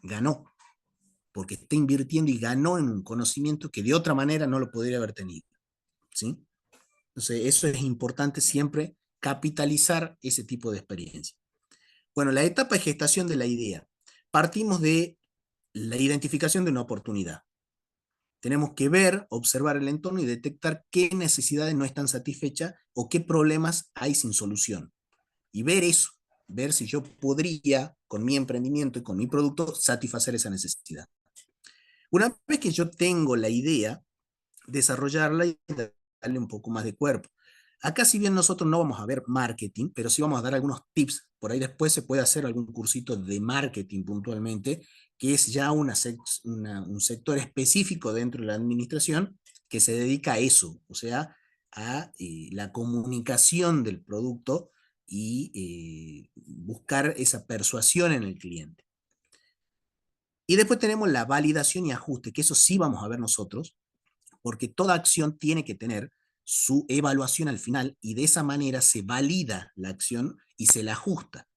ganó, porque está invirtiendo y ganó en un conocimiento que de otra manera no lo podría haber tenido, ¿sí? Entonces, eso es importante siempre, capitalizar ese tipo de experiencia. Bueno, la etapa de gestación de la idea. Partimos de la identificación de una oportunidad. Tenemos que ver, observar el entorno y detectar qué necesidades no están satisfechas o qué problemas hay sin solución. Y ver eso, ver si yo podría, con mi emprendimiento y con mi producto, satisfacer esa necesidad. Una vez que yo tengo la idea, desarrollarla y darle un poco más de cuerpo. Acá, si bien nosotros no vamos a ver marketing, pero sí vamos a dar algunos tips. Por ahí después se puede hacer algún cursito de marketing puntualmente, que es ya un sector específico dentro de la administración que se dedica a eso, o sea, a la comunicación del producto y buscar esa persuasión en el cliente. Y después tenemos la validación y ajuste, que eso sí vamos a ver nosotros, porque toda acción tiene que tener su evaluación al final y de esa manera se valida la acción y se la ajusta.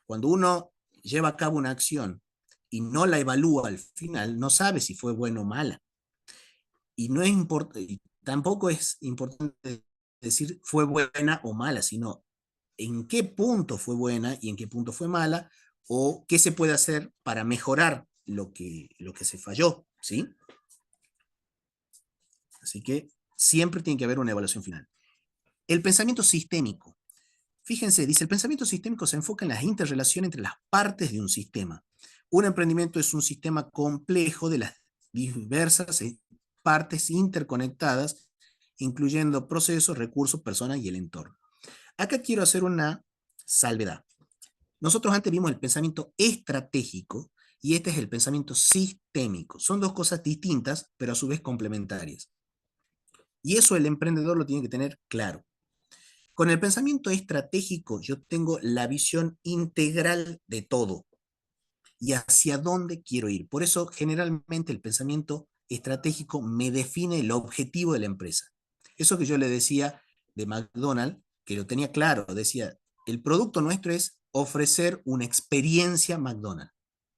Cuando uno lleva a cabo una acción y no la evalúa al final, no sabe si fue buena o mala. Y no es tampoco es importante decir fue buena o mala, sino en qué punto fue buena y en qué punto fue mala, o qué se puede hacer para mejorar lo que se falló, ¿sí? Así que siempre tiene que haber una evaluación final. El pensamiento sistémico. Fíjense, dice, el pensamiento sistémico se enfoca en las interrelaciones entre las partes de un sistema. Un emprendimiento es un sistema complejo de las diversas partes interconectadas, incluyendo procesos, recursos, personas y el entorno. Acá quiero hacer una salvedad. Nosotros antes vimos el pensamiento estratégico y este es el pensamiento sistémico. Son dos cosas distintas, pero a su vez complementarias. Y eso el emprendedor lo tiene que tener claro. Con el pensamiento estratégico yo tengo la visión integral de todo y hacia dónde quiero ir. Por eso generalmente el pensamiento estratégico me define el objetivo de la empresa. Eso que yo le decía de McDonald's, que lo tenía claro, decía, el producto nuestro es ofrecer una experiencia McDonald's.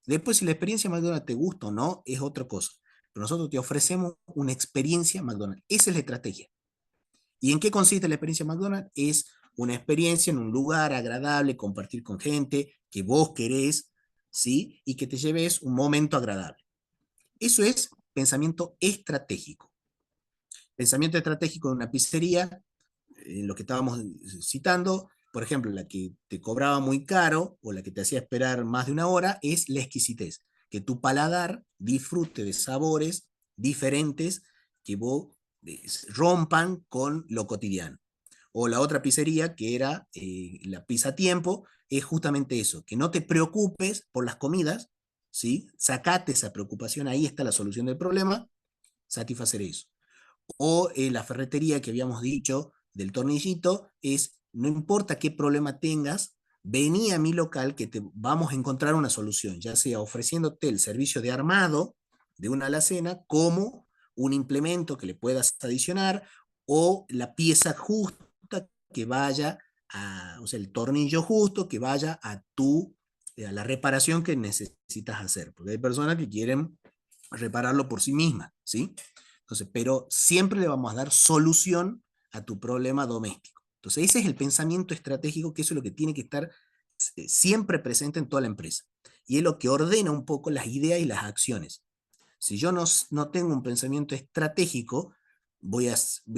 Después, si la experiencia McDonald's te gusta o no, es otra cosa. Pero nosotros te ofrecemos una experiencia McDonald's. Esa es la estrategia. ¿Y en qué consiste la experiencia McDonald's? Es una experiencia en un lugar agradable, compartir con gente que vos querés, ¿sí? Y que te lleves un momento agradable. Eso es pensamiento estratégico. Pensamiento estratégico de una pizzería, lo que estábamos citando, por ejemplo, la que te cobraba muy caro o la que te hacía esperar más de una hora, es la exquisitez. Que tu paladar disfrute de sabores diferentes que vos rompan con lo cotidiano. O la otra pizzería, que era la pizza a tiempo, es justamente eso, que no te preocupes por las comidas, ¿sí? Sacate esa preocupación, ahí está la solución del problema, satisfacer eso. O la ferretería que habíamos dicho del tornillito es, no importa qué problema tengas, vení a mi local que te vamos a encontrar una solución, ya sea ofreciéndote el servicio de armado de una alacena como un implemento que le puedas adicionar o la pieza justa que vaya o sea, el tornillo justo que vaya a la reparación que necesitas hacer, porque hay personas que quieren repararlo por sí mismas, ¿sí? Entonces, pero siempre le vamos a dar solución a tu problema doméstico. Entonces, ese es el pensamiento estratégico, que eso es lo que tiene que estar siempre presente en toda la empresa. Y es lo que ordena un poco las ideas y las acciones. Si yo no tengo un pensamiento estratégico, voy a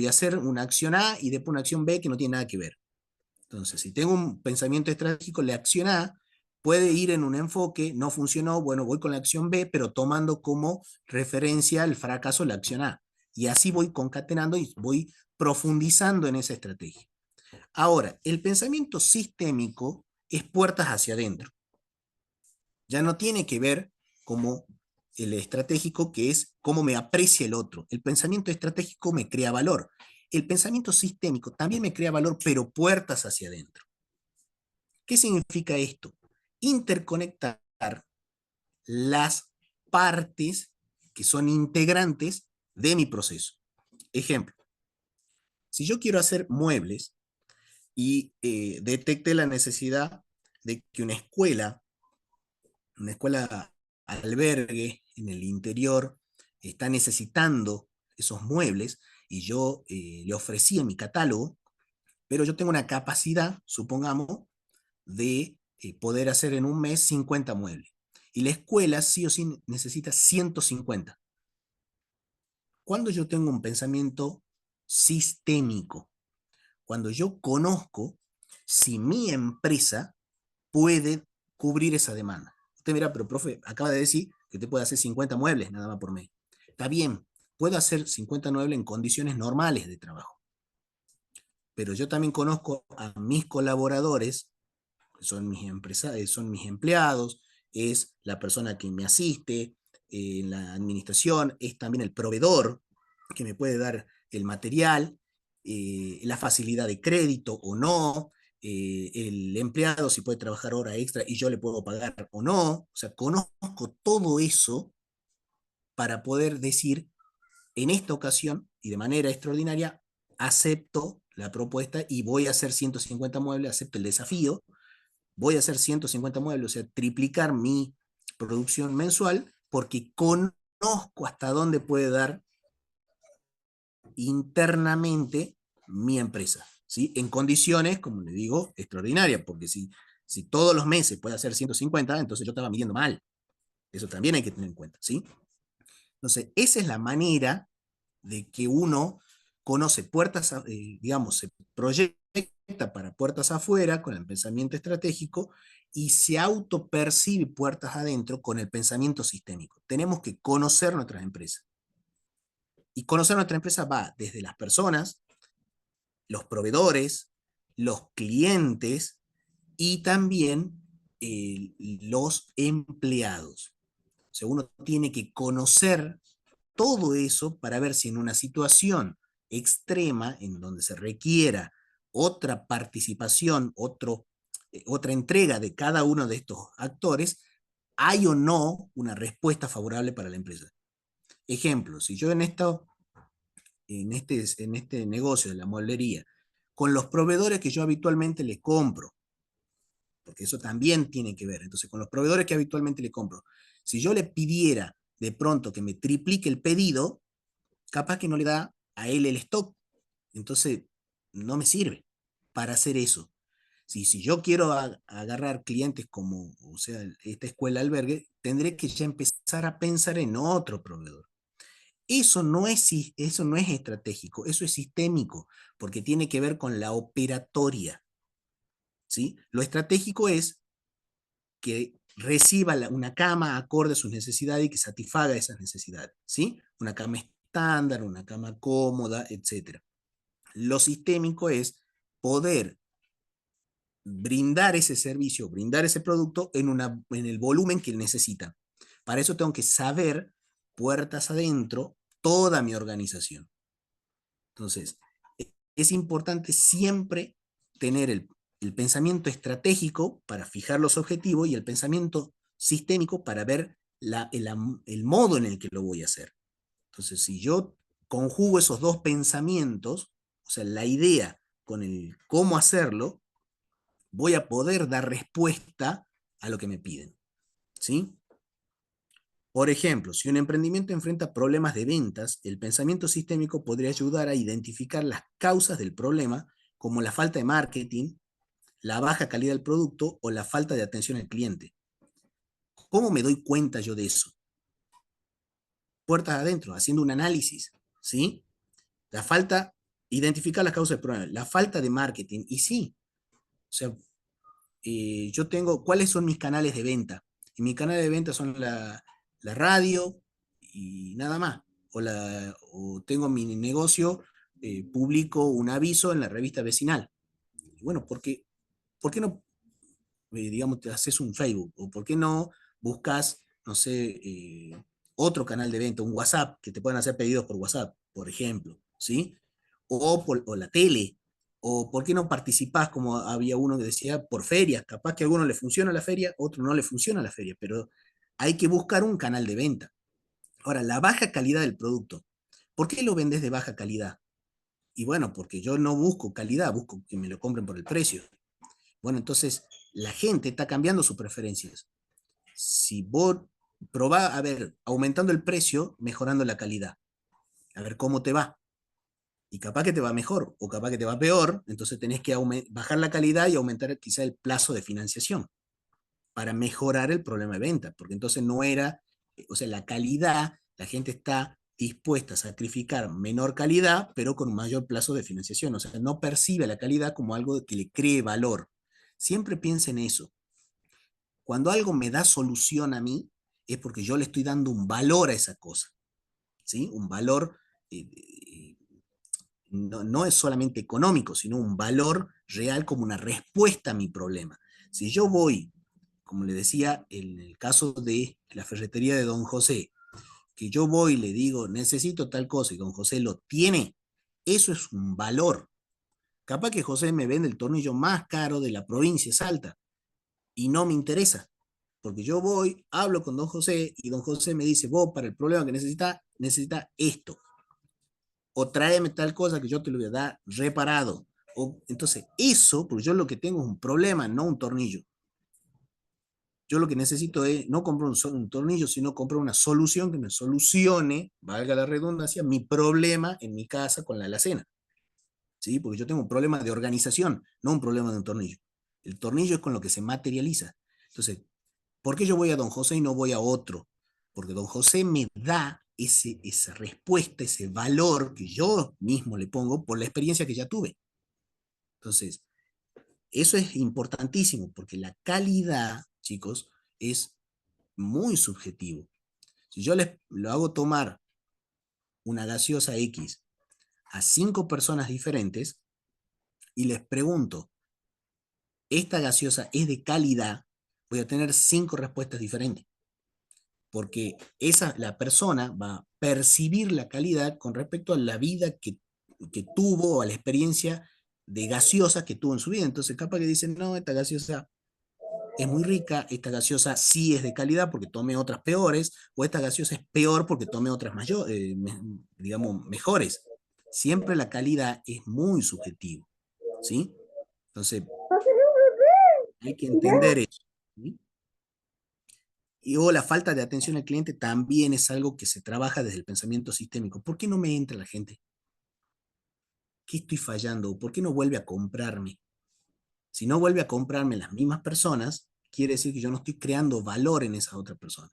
hacer una acción A y después una acción B que no tiene nada que ver. Entonces, si tengo un pensamiento estratégico, la acción A puede ir en un enfoque, no funcionó, bueno, voy con la acción B, pero tomando como referencia el fracaso de la acción A. Y así voy concatenando y voy profundizando en esa estrategia. Ahora, el pensamiento sistémico es puertas hacia adentro. Ya no tiene que ver como el estratégico, que es cómo me aprecia el otro. El pensamiento estratégico me crea valor. El pensamiento sistémico también me crea valor, pero puertas hacia adentro. ¿Qué significa esto? Interconectar las partes que son integrantes de mi proceso. Ejemplo, si yo quiero hacer muebles y detecte la necesidad de que una escuela albergue en el interior, está necesitando esos muebles y yo le ofrecí en mi catálogo, pero yo tengo una capacidad, supongamos, de poder hacer en un mes 50 muebles. Y la escuela sí o sí necesita 150. Cuando yo tengo un pensamiento sistémico, cuando yo conozco si mi empresa puede cubrir esa demanda. Usted mira, pero profe, acaba de decir que te puede hacer 50 muebles nada más por mes. Está bien, puedo hacer 50 muebles en condiciones normales de trabajo. Pero yo también conozco a mis colaboradores, son mis empresarios, son mis empleados, es la persona que me asiste en la administración, es también el proveedor que me puede dar el material, la facilidad de crédito o no, el empleado si puede trabajar hora extra y yo le puedo pagar o no. O sea, conozco todo eso para poder decir, en esta ocasión y de manera extraordinaria, acepto la propuesta y voy a hacer 150 muebles, acepto el desafío, voy a hacer 150 muebles, o sea, triplicar mi producción mensual, porque conozco hasta dónde puede dar internamente mi empresa, ¿sí? En condiciones, como le digo, extraordinarias, porque si todos los meses puede hacer 150, entonces yo estaba midiendo mal. Eso también hay que tener en cuenta, ¿sí? Entonces, esa es la manera de que uno conoce puertas, digamos, se proyecta para puertas afuera con el pensamiento estratégico y se autopercibe puertas adentro con el pensamiento sistémico. Tenemos que conocer nuestras empresas. Y conocer nuestra empresa va desde las personas, los proveedores, los clientes y también los empleados. O sea, uno tiene que conocer todo eso para ver si en una situación extrema en donde se requiera otra participación, otra entrega de cada uno de estos actores, hay o no una respuesta favorable para la empresa. Ejemplo, si yo en esta en este negocio de la mueblería, con los proveedores que yo habitualmente le compro, porque eso también tiene que ver. Entonces, con los proveedores que habitualmente le compro, si yo le pidiera de pronto que me triplique el pedido, capaz que no le da a él el stock. Entonces, no me sirve para hacer eso. Si yo quiero agarrar clientes como, o sea, esta escuela albergue, tendré que ya empezar a pensar en otro proveedor. Eso no es estratégico, eso es sistémico, porque tiene que ver con la operatoria. ¿Sí? Lo estratégico es que reciba una cama acorde a sus necesidades y que satisfaga esas necesidades. ¿Sí? Una cama estándar, una cama cómoda, etc. Lo sistémico es poder brindar ese servicio, brindar ese producto en el volumen que necesitan. Para eso tengo que saber, puertas adentro, toda mi organización. Entonces, es importante siempre tener el pensamiento estratégico para fijar los objetivos y el pensamiento sistémico para ver el modo en el que lo voy a hacer. Entonces, si yo conjugo esos dos pensamientos, o sea, la idea con el cómo hacerlo, voy a poder dar respuesta a lo que me piden. ¿Sí? Por ejemplo, si un emprendimiento enfrenta problemas de ventas, el pensamiento sistémico podría ayudar a identificar las causas del problema, como la falta de marketing, la baja calidad del producto o la falta de atención al cliente. ¿Cómo me doy cuenta yo de eso? Puertas adentro, haciendo un análisis, ¿sí? La falta, identificar las causas del problema, la falta de marketing, y sí, o sea, yo tengo, ¿cuáles son mis canales de venta? Y mis canales de venta son la radio y nada más. O tengo mi negocio, publico un aviso en la revista vecinal. Bueno, ¿por qué no, digamos, te haces un Facebook? ¿O por qué no buscas, no sé, otro canal de venta, un WhatsApp, que te puedan hacer pedidos por WhatsApp, por ejemplo, ¿sí? O la tele, o por qué no participás, como había uno que decía, por ferias, capaz que a alguno le funciona la feria, a otro no le funciona la feria, pero hay que buscar un canal de venta. Ahora, la baja calidad del producto. ¿Por qué lo vendes de baja calidad? Y bueno, porque yo no busco calidad, busco que me lo compren por el precio. Bueno, entonces la gente está cambiando sus preferencias. Si vos probás, a ver, aumentando el precio, mejorando la calidad, a ver cómo te va. Y capaz que te va mejor o capaz que te va peor, entonces tenés que bajar la calidad y aumentar quizá el plazo de financiación para mejorar el problema de venta, porque entonces no era, o sea, la calidad, la gente está dispuesta a sacrificar menor calidad, pero con un mayor plazo de financiación, o sea, no percibe la calidad como algo que le cree valor. Siempre piensa en eso. Cuando algo me da solución a mí, es porque yo le estoy dando un valor a esa cosa, ¿sí? Un valor no es solamente económico, sino un valor real como una respuesta a mi problema. Si yo voy, como le decía, en el caso de la ferretería de Don José, que yo voy y le digo, necesito tal cosa y Don José lo tiene, eso es un valor. Capaz que José me vende el tornillo más caro de la provincia de Salta y no me interesa, porque yo voy, hablo con Don José y Don José me dice, vos para el problema que necesita esto o tráeme tal cosa que yo te lo voy a dar reparado. Entonces, eso, porque yo lo que tengo es un problema, no un tornillo. Yo lo que necesito es no comprar un tornillo, sino comprar una solución que me solucione, valga la redundancia, mi problema en mi casa con la alacena. ¿Sí? Porque yo tengo un problema de organización, no un problema de un tornillo. El tornillo es con lo que se materializa. Entonces, ¿por qué yo voy a Don José y no voy a otro? Porque Don José me da esa respuesta, ese valor que yo mismo le pongo por la experiencia que ya tuve. Entonces, eso es importantísimo porque la calidad, chicos, es muy subjetivo. Si yo les lo hago tomar una gaseosa X a 5 personas diferentes y les pregunto, ¿esta gaseosa es de calidad? Voy a tener 5 respuestas diferentes. Porque la persona va a percibir la calidad con respecto a la vida que tuvo o a la experiencia de gaseosa que tuvo en su vida. Entonces, capaz que dicen, no, esta gaseosa es muy rica, esta gaseosa sí es de calidad porque tome otras peores, o esta gaseosa es peor porque tome otras digamos, mejores. Siempre la calidad es muy subjetivo, ¿sí? Entonces, hay que entender eso, ¿sí? Y o la falta de atención al cliente también es algo que se trabaja desde el pensamiento sistémico. ¿Por qué no me entra la gente? ¿Qué estoy fallando? ¿Por qué no vuelve a comprarme? Si no vuelve a comprarme las mismas personas, quiere decir que yo no estoy creando valor en esa otra persona.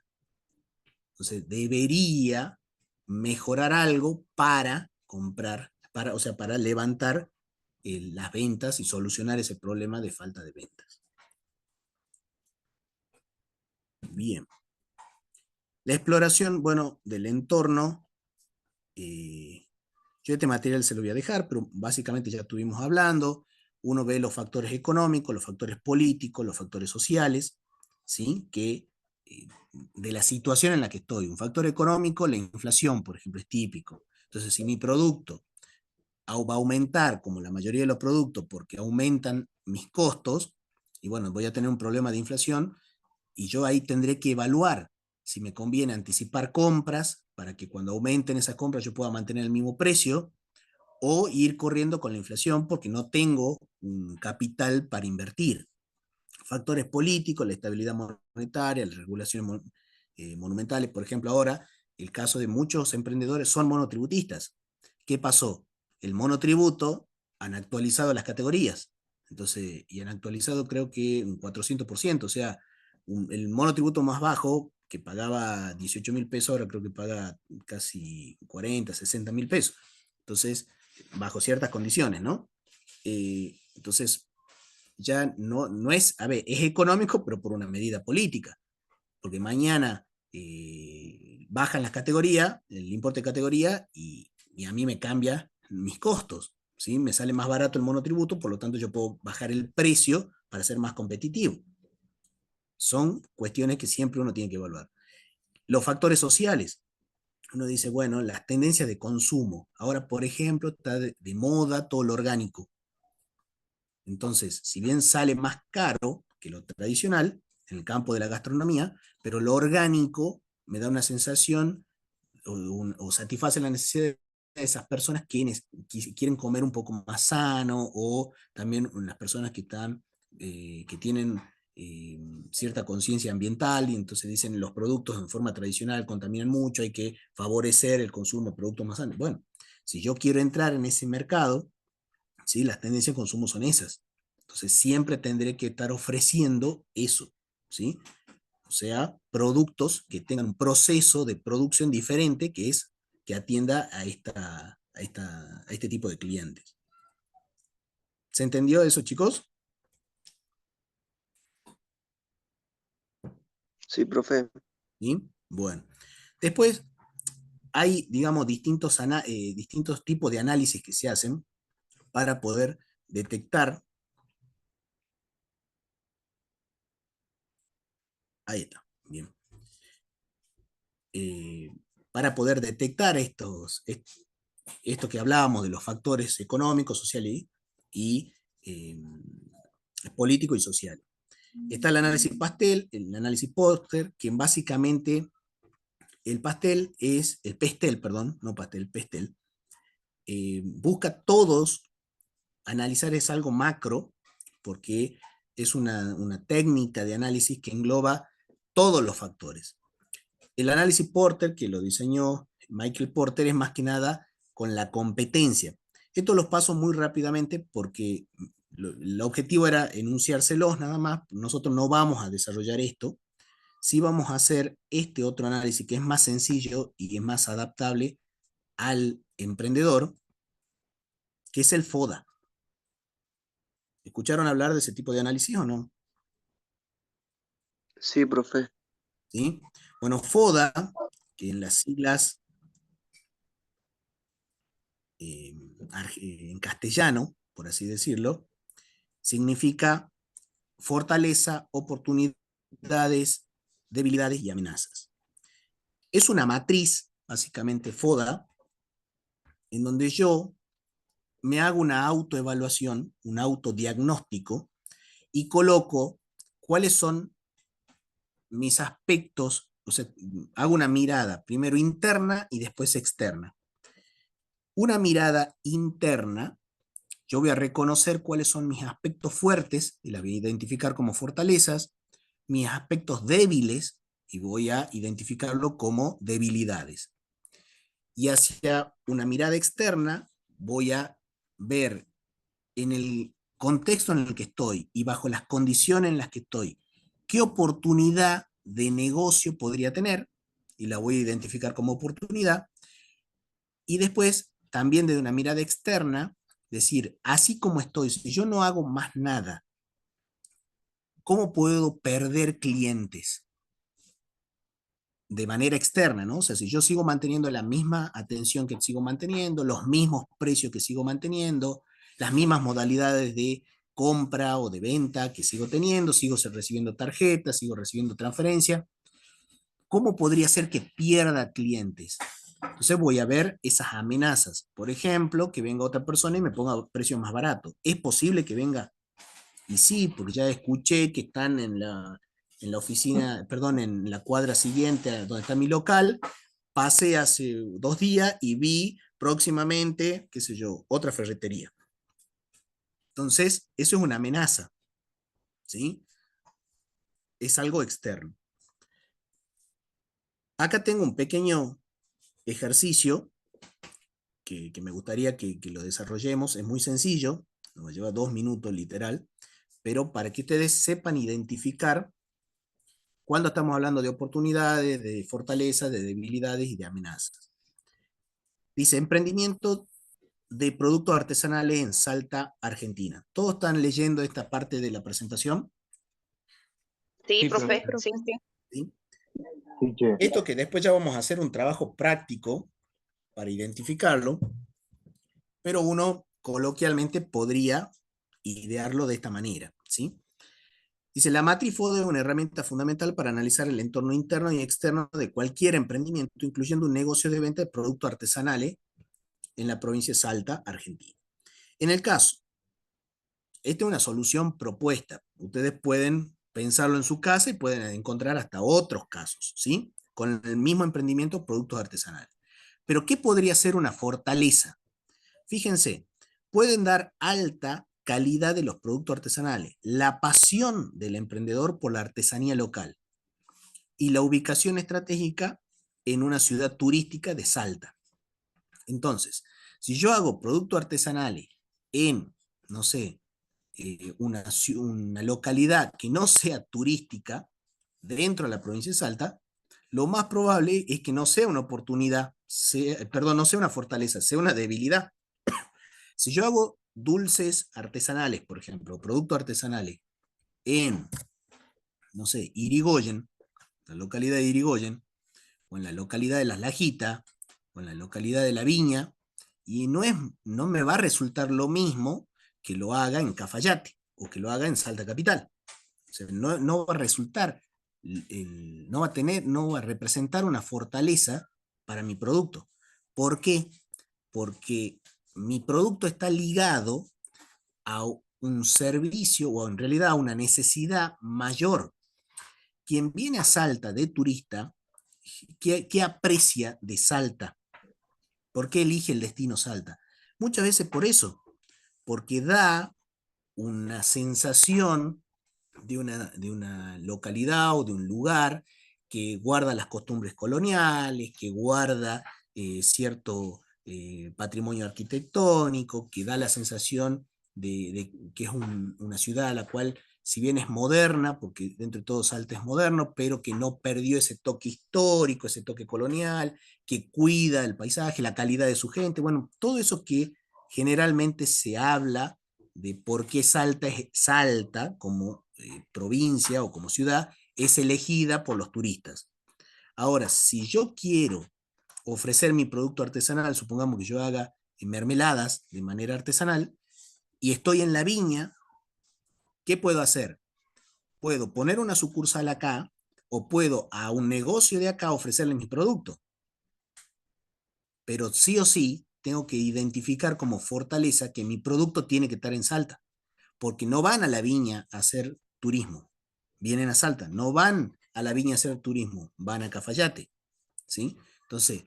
Entonces, debería mejorar algo para comprar, o sea, para levantar las ventas y solucionar ese problema de falta de ventas. Bien. La exploración, bueno, del entorno. Yo este material se lo voy a dejar, pero básicamente ya estuvimos hablando. Uno ve los factores económicos, los factores políticos, los factores sociales, ¿sí? De la situación en la que estoy. Un factor económico, la inflación, por ejemplo, es típico. Entonces, si mi producto va a aumentar, como la mayoría de los productos, porque aumentan mis costos, y bueno, voy a tener un problema de inflación, y yo ahí tendré que evaluar si me conviene anticipar compras para que cuando aumenten esas compras yo pueda mantener el mismo precio, o ir corriendo con la inflación porque no tengo un capital para invertir. Factores políticos, la estabilidad monetaria, las regulaciones monumentales. Por ejemplo, ahora el caso de muchos emprendedores son monotributistas. ¿Qué pasó? El monotributo han actualizado las categorías. Entonces, y han actualizado creo que un 400%, o sea, el monotributo más bajo, que pagaba 18.000 pesos, ahora creo que paga casi 40, 60.000 pesos. Entonces, bajo ciertas condiciones, ¿no? Entonces, ya no es, a ver, es económico, pero por una medida política, porque mañana bajan las categorías, el importe de categoría, y a mí me cambia mis costos, ¿sí? Me sale más barato el monotributo, por lo tanto yo puedo bajar el precio para ser más competitivo. Son cuestiones que siempre uno tiene que evaluar. Los factores sociales. Uno dice, bueno, las tendencias de consumo. Ahora, por ejemplo, está de moda todo lo orgánico. Entonces, si bien sale más caro que lo tradicional en el campo de la gastronomía, pero lo orgánico me da una sensación o satisface la necesidad de esas personas que quieren comer un poco más sano, o también las personas que tienen cierta conciencia ambiental, y entonces dicen los productos en forma tradicional contaminan mucho, hay que favorecer el consumo de productos más sanos. Bueno, si yo quiero entrar en ese mercado, ¿sí? Las tendencias de consumo son esas. Entonces siempre tendré que estar ofreciendo eso, ¿sí? O sea, productos que tengan un proceso de producción diferente, que atienda a este tipo de clientes. ¿Se entendió eso, chicos? Sí, profe. ¿Sí? Bueno. Después hay, digamos, distintos tipos de análisis que se hacen para poder detectar. Ahí está, bien. Para poder detectar esto que hablábamos de los factores económicos, sociales y políticos y sociales. Está el análisis pastel, el análisis Porter, que básicamente el pestel, perdón, no pastel, pestel, busca todos, analizar es algo macro, porque es una técnica de análisis que engloba todos los factores. El análisis Porter, que lo diseñó Michael Porter, es más que nada con la competencia. Esto los paso muy rápidamente porque el objetivo era enunciárselos nada más. Nosotros no vamos a desarrollar esto. Sí vamos a hacer este otro análisis que es más sencillo y es más adaptable al emprendedor, que es el FODA. ¿Escucharon hablar de ese tipo de análisis o no? Sí, profe. ¿Sí? Bueno, FODA, que en las siglas en castellano, por así decirlo, significa fortaleza, oportunidades, debilidades y amenazas. Es una matriz, básicamente FODA, en donde yo me hago una autoevaluación, un autodiagnóstico, y coloco cuáles son mis aspectos, o sea, hago una mirada, primero interna y después externa. una mirada interna, yo voy a reconocer cuáles son mis aspectos fuertes y las voy a identificar como fortalezas, mis aspectos débiles y voy a identificarlo como debilidades. Y hacia una mirada externa voy a ver en el contexto en el que estoy y bajo las condiciones en las que estoy, qué oportunidad de negocio podría tener, y la voy a identificar como oportunidad, y después también desde una mirada externa, decir, así como estoy, si yo no hago más nada, ¿cómo puedo perder clientes? De manera externa, ¿no? O sea, si yo sigo manteniendo la misma atención que sigo manteniendo, los mismos precios que sigo manteniendo, las mismas modalidades de compra o de venta que sigo teniendo, sigo recibiendo tarjetas, sigo recibiendo transferencia, ¿cómo podría ser que pierda clientes? Entonces voy a ver esas amenazas. Por ejemplo, que venga otra persona y me ponga precios más baratos. ¿Es posible que venga? Y sí, porque ya escuché que están en la oficina, perdón, en la cuadra siguiente a donde está mi local. Pasé hace 2 días y vi próximamente, qué sé yo, otra ferretería. Entonces, eso es una amenaza, ¿sí? Es algo externo. Acá tengo un pequeño ejercicio que me gustaría que lo desarrollemos. Es muy sencillo, nos lleva 2 minutos literal, pero para que ustedes sepan identificar cuando estamos hablando de oportunidades, de fortalezas, de debilidades y de amenazas. Dice, emprendimiento de productos artesanales en Salta, Argentina. ¿Todos están leyendo esta parte de la presentación? Sí, Sí, profe, profesor. sí. ¿Sí? Sí, che. Esto que después ya vamos a hacer un trabajo práctico para identificarlo, pero uno coloquialmente podría idearlo de esta manera, ¿sí? Dice, la matriz FODA es una herramienta fundamental para analizar el entorno interno y externo de cualquier emprendimiento, incluyendo un negocio de venta de productos artesanales en la provincia de Salta, Argentina. En el caso, esta es una solución propuesta. Ustedes pueden pensarlo en su casa y pueden encontrar hasta otros casos, ¿sí? Con el mismo emprendimiento, productos artesanales. Pero, ¿qué podría ser una fortaleza? Fíjense, pueden dar alta calidad de los productos artesanales, la pasión del emprendedor por la artesanía local y la ubicación estratégica en una ciudad turística de Salta. Entonces, si yo hago productos artesanales en, no sé, una localidad que no sea turística dentro de la provincia de Salta, lo más probable es que no sea una oportunidad, perdón, no sea una fortaleza, sea una debilidad. Si yo hago dulces artesanales, por ejemplo, productos artesanales en, no sé, Irigoyen, la localidad de Irigoyen, o en la localidad de Las Lajitas, o en la localidad de La Viña, y no me va a resultar lo mismo que lo haga en Cafayate, o que lo haga en Salta Capital. O sea, no va a resultar, no va a representar una fortaleza para mi producto. ¿Por qué? Porque mi producto está ligado a un servicio o en realidad a una necesidad mayor. Quien viene a Salta de turista, ¿qué aprecia de Salta? ¿Por qué elige el destino Salta? Muchas veces por eso, porque da una sensación de una localidad o de un lugar que guarda las costumbres coloniales, que guarda cierto patrimonio arquitectónico, que da la sensación de que es una ciudad a la cual, si bien es moderna, porque dentro de todo Salta es moderno, pero que no perdió ese toque histórico, ese toque colonial, que cuida el paisaje, la calidad de su gente, bueno, todo eso que generalmente se habla de por qué Salta como provincia o como ciudad es elegida por los turistas. Ahora, si yo quiero ofrecer mi producto artesanal, supongamos que yo haga mermeladas de manera artesanal y estoy en La Viña, ¿qué puedo hacer? Puedo poner una sucursal acá o puedo a un negocio de acá ofrecerle mi producto. Pero sí o sí tengo que identificar como fortaleza que mi producto tiene que estar en Salta, porque no van a La Viña a hacer turismo, vienen a Salta, no van a La Viña a hacer turismo, van a Cafayate, ¿sí? Entonces,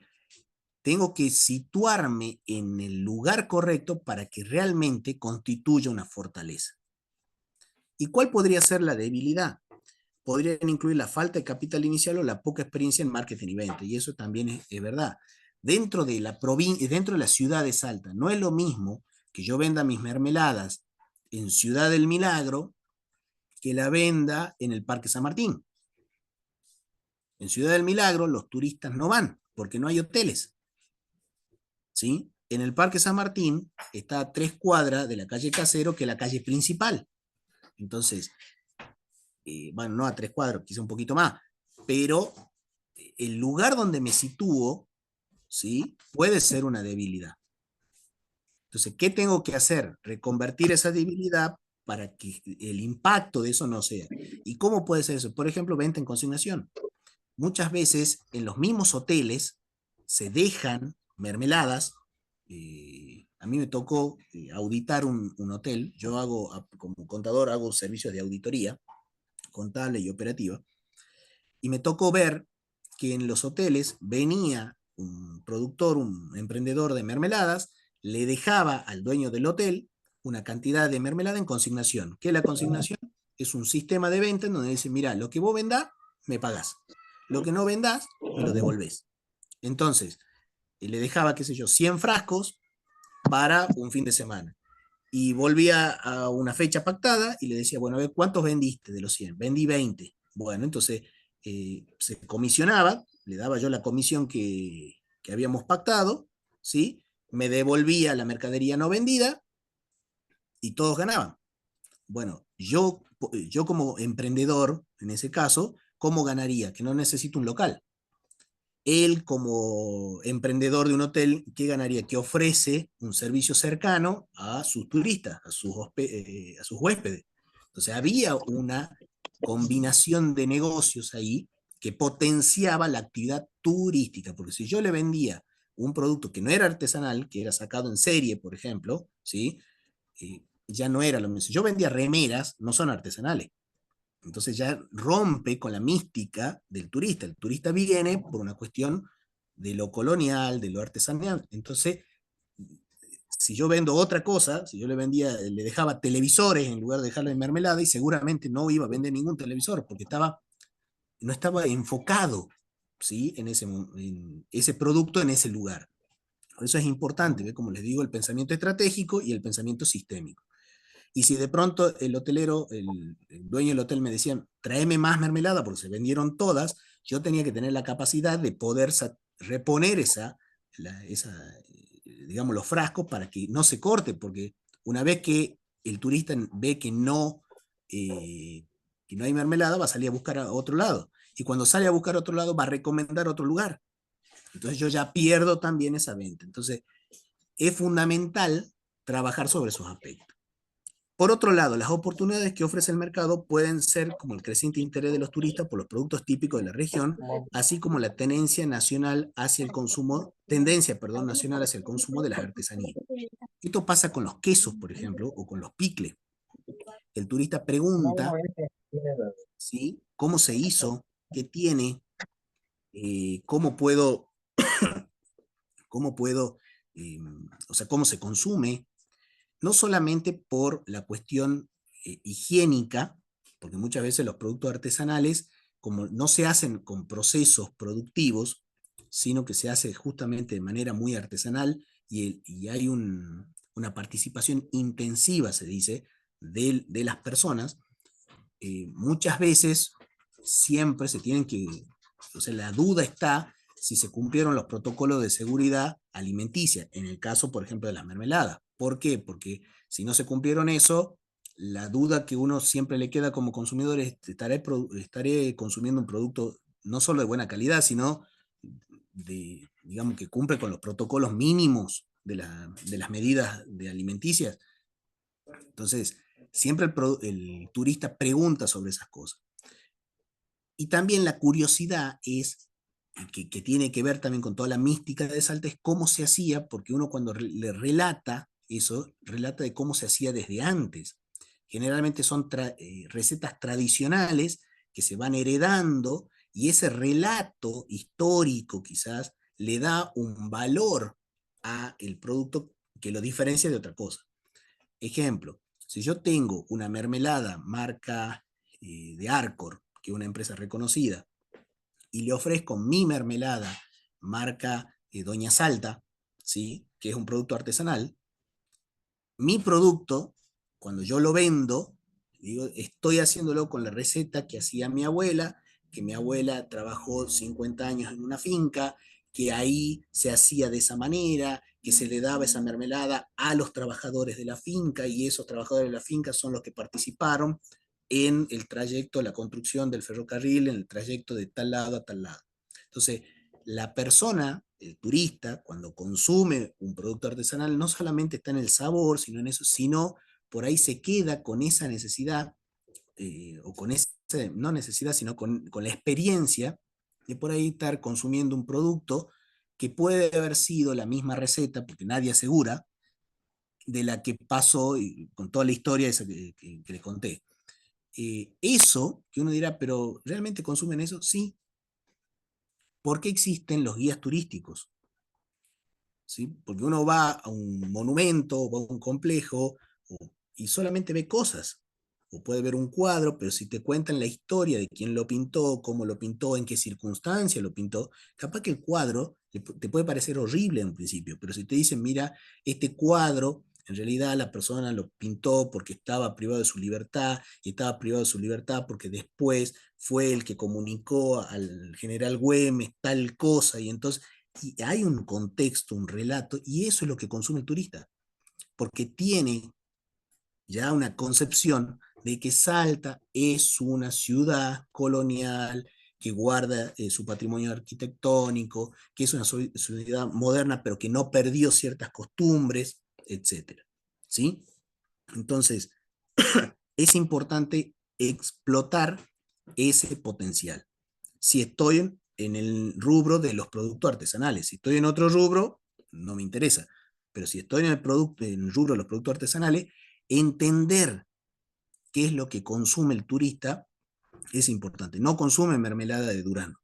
tengo que situarme en el lugar correcto para que realmente constituya una fortaleza. ¿Y cuál podría ser la debilidad? Podrían incluir la falta de capital inicial o la poca experiencia en marketing y venta, y eso también es verdad. Dentro de la ciudad de Salta, no es lo mismo que yo venda mis mermeladas en Ciudad del Milagro que la venda en el Parque San Martín. En Ciudad del Milagro los turistas no van porque no hay hoteles, ¿sí? En el Parque San Martín está a 3 cuadras de la calle Casero, que es la calle principal. Entonces, bueno, no a 3 cuadras, quizá un poquito más, pero el lugar donde me sitúo, ¿sí? Puede ser una debilidad. Entonces, ¿qué tengo que hacer? Reconvertir esa debilidad para que el impacto de eso no sea. ¿Y cómo puede ser eso? Por ejemplo, venta en consignación. Muchas veces en los mismos hoteles se dejan mermeladas. A mí me tocó auditar un hotel. Yo hago, como contador, hago servicios de auditoría contable y operativa. Y me tocó ver que en los hoteles venía un productor, un emprendedor de mermeladas, le dejaba al dueño del hotel una cantidad de mermelada en consignación. ¿Qué es la consignación? Es un sistema de venta en donde dice, mira, lo que vos vendás, me pagás. Lo que no vendás, me lo devolvés. Entonces, le dejaba, qué sé yo, 100 frascos para un fin de semana. Y volvía a una fecha pactada y le decía, bueno, a ver, ¿cuántos vendiste de los 100? Vendí 20. Bueno, entonces se comisionaba, le daba yo la comisión que habíamos pactado, ¿sí? Me devolvía la mercadería no vendida y todos ganaban. Bueno, yo como emprendedor, en ese caso, ¿cómo ganaría? Que no necesito un local. Él como emprendedor de un hotel, ¿qué ganaría? Que ofrece un servicio cercano a sus turistas, a sus huéspedes. Entonces había una combinación de negocios ahí que potenciaba la actividad turística, porque si yo le vendía un producto que no era artesanal, que era sacado en serie, por ejemplo, ¿sí? Ya no era lo mismo. Si yo vendía remeras, no son artesanales. Entonces ya rompe con la mística del turista. El turista viene por una cuestión de lo colonial, de lo artesanal. Entonces, si yo vendo otra cosa, si yo le dejaba televisores en lugar de dejarle mermelada, y seguramente no iba a vender ningún televisor, porque no estaba enfocado, ¿sí? En ese producto, en ese lugar. Por eso es importante, ¿ve? Como les digo, el pensamiento estratégico y el pensamiento sistémico. Y si de pronto el hotelero, el dueño del hotel me decía, tráeme más mermelada porque se vendieron todas, yo tenía que tener la capacidad de poder reponer digamos, los frascos para que no se corte, porque una vez que el turista ve que no hay mermelada, va a salir a buscar a otro lado. Y cuando sale a buscar a otro lado, va a recomendar otro lugar. Entonces yo ya pierdo también esa venta. Entonces es fundamental trabajar sobre esos aspectos. Por otro lado, las oportunidades que ofrece el mercado pueden ser como el creciente interés de los turistas por los productos típicos de la región, así como la tendencia nacional hacia el consumo, nacional hacia el consumo de las artesanías. Esto pasa con los quesos, por ejemplo, o con los picles. El turista pregunta, ¿sí? ¿Cómo se hizo? ¿Qué tiene? ¿Cómo puedo, o sea, cómo se consume? No solamente por la cuestión higiénica, porque muchas veces los productos artesanales, como no se hacen con procesos productivos, sino que se hace justamente de manera muy artesanal y hay una participación intensiva, se dice, de las personas, muchas veces siempre se tienen que, o sea, la duda está si se cumplieron los protocolos de seguridad alimenticia, en el caso, por ejemplo, de las mermeladas. ¿Por qué? Porque si no se cumplieron eso, la duda que uno siempre le queda como consumidor es, estaré consumiendo un producto no solo de buena calidad, sino digamos, que cumple con los protocolos mínimos de las medidas de alimenticias. Entonces, siempre el turista pregunta sobre esas cosas. Y también la curiosidad es, que tiene que ver también con toda la mística de Salta, es cómo se hacía, porque uno cuando le relata eso, relata de cómo se hacía desde antes. Generalmente son recetas tradicionales que se van heredando, y ese relato histórico quizás le da un valor a el producto que lo diferencia de otra cosa. Ejemplo, si yo tengo una mermelada marca de Arcor, que es una empresa reconocida, y le ofrezco mi mermelada marca Doña Salta, ¿sí? Que es un producto artesanal, mi producto, cuando yo lo vendo, digo, estoy haciéndolo con la receta que hacía mi abuela, que mi abuela trabajó 50 años en una finca, que ahí se hacía de esa manera, que se le daba esa mermelada a los trabajadores de la finca, y esos trabajadores de la finca son los que participaron en el trayecto, la construcción del ferrocarril, en el trayecto de tal lado a tal lado. Entonces, la persona, el turista, cuando consume un producto artesanal, no solamente está en el sabor, sino en eso, sino por ahí se queda con esa necesidad, o con esa, no necesidad, sino con la experiencia de por ahí estar consumiendo un producto que puede haber sido la misma receta, porque nadie asegura, de la que pasó y con toda la historia esa que les conté. Eso, que uno dirá, pero ¿realmente consumen eso? Sí, porque existen los guías turísticos. ¿Sí? Porque uno va a un monumento, va a un complejo, y solamente ve cosas. O puede ver un cuadro, pero si te cuentan la historia de quién lo pintó, cómo lo pintó, en qué circunstancia lo pintó, capaz que el cuadro te puede parecer horrible en un principio, pero si te dicen, mira, este cuadro, en realidad la persona lo pintó porque estaba privado de su libertad, y estaba privado de su libertad porque después fue el que comunicó al general Güemes tal cosa, y entonces y hay un contexto, un relato, y eso es lo que consume el turista, porque tiene ya una concepción de que Salta es una ciudad colonial que guarda su patrimonio arquitectónico, que es una ciudad moderna, pero que no perdió ciertas costumbres, etc. ¿Sí? Entonces, es importante explotar ese potencial. Si estoy en el rubro de los productos artesanales, si estoy en otro rubro, no me interesa. Pero si estoy en el rubro de los productos artesanales, entender qué es lo que consume el turista es importante. No consume mermelada de durazno,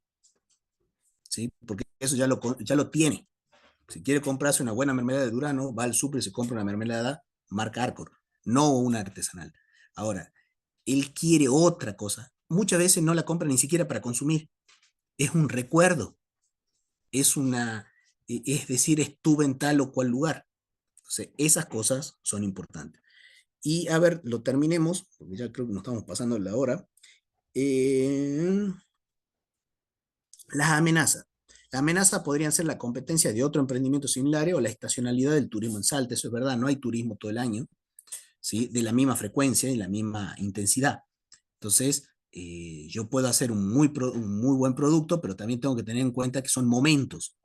¿sí? Porque eso ya lo tiene. Si quiere comprarse una buena mermelada de durazno, va al súper y se compra una mermelada marca Arcor, no una artesanal. Ahora, él quiere otra cosa. Muchas veces no la compra ni siquiera para consumir. Es un recuerdo. Es decir, estuve en tal o cual lugar. Entonces, esas cosas son importantes. Y a ver, lo terminemos, porque ya creo que nos estamos pasando la hora. Las amenazas. Las amenazas podrían ser la competencia de otro emprendimiento similar o la estacionalidad del turismo en Salta. Eso es verdad, no hay turismo todo el año, ¿sí? De la misma frecuencia y la misma intensidad. Entonces, yo puedo hacer un muy buen producto, pero también tengo que tener en cuenta que son momentos.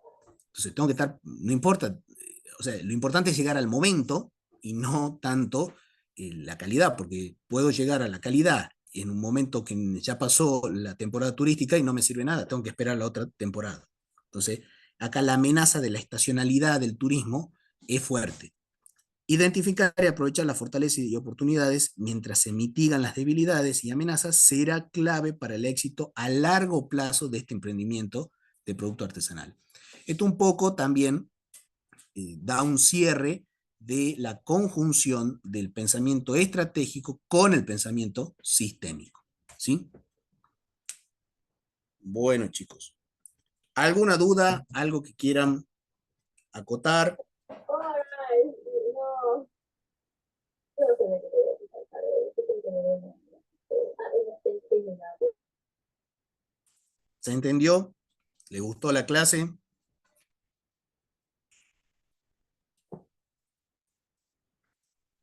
Entonces, tengo que estar, no importa, o sea, lo importante es llegar al momento y no tanto la calidad, porque puedo llegar a la calidad en un momento que ya pasó la temporada turística y no me sirve nada, tengo que esperar la otra temporada. Entonces, acá la amenaza de la estacionalidad del turismo es fuerte. Identificar y aprovechar las fortalezas y oportunidades mientras se mitigan las debilidades y amenazas será clave para el éxito a largo plazo de este emprendimiento de producto artesanal. Esto un poco también da un cierre de la conjunción del pensamiento estratégico con el pensamiento sistémico. ¿Sí? Bueno, chicos. ¿Alguna duda? ¿Algo que quieran acotar? ¿Se entendió? ¿Le gustó la clase?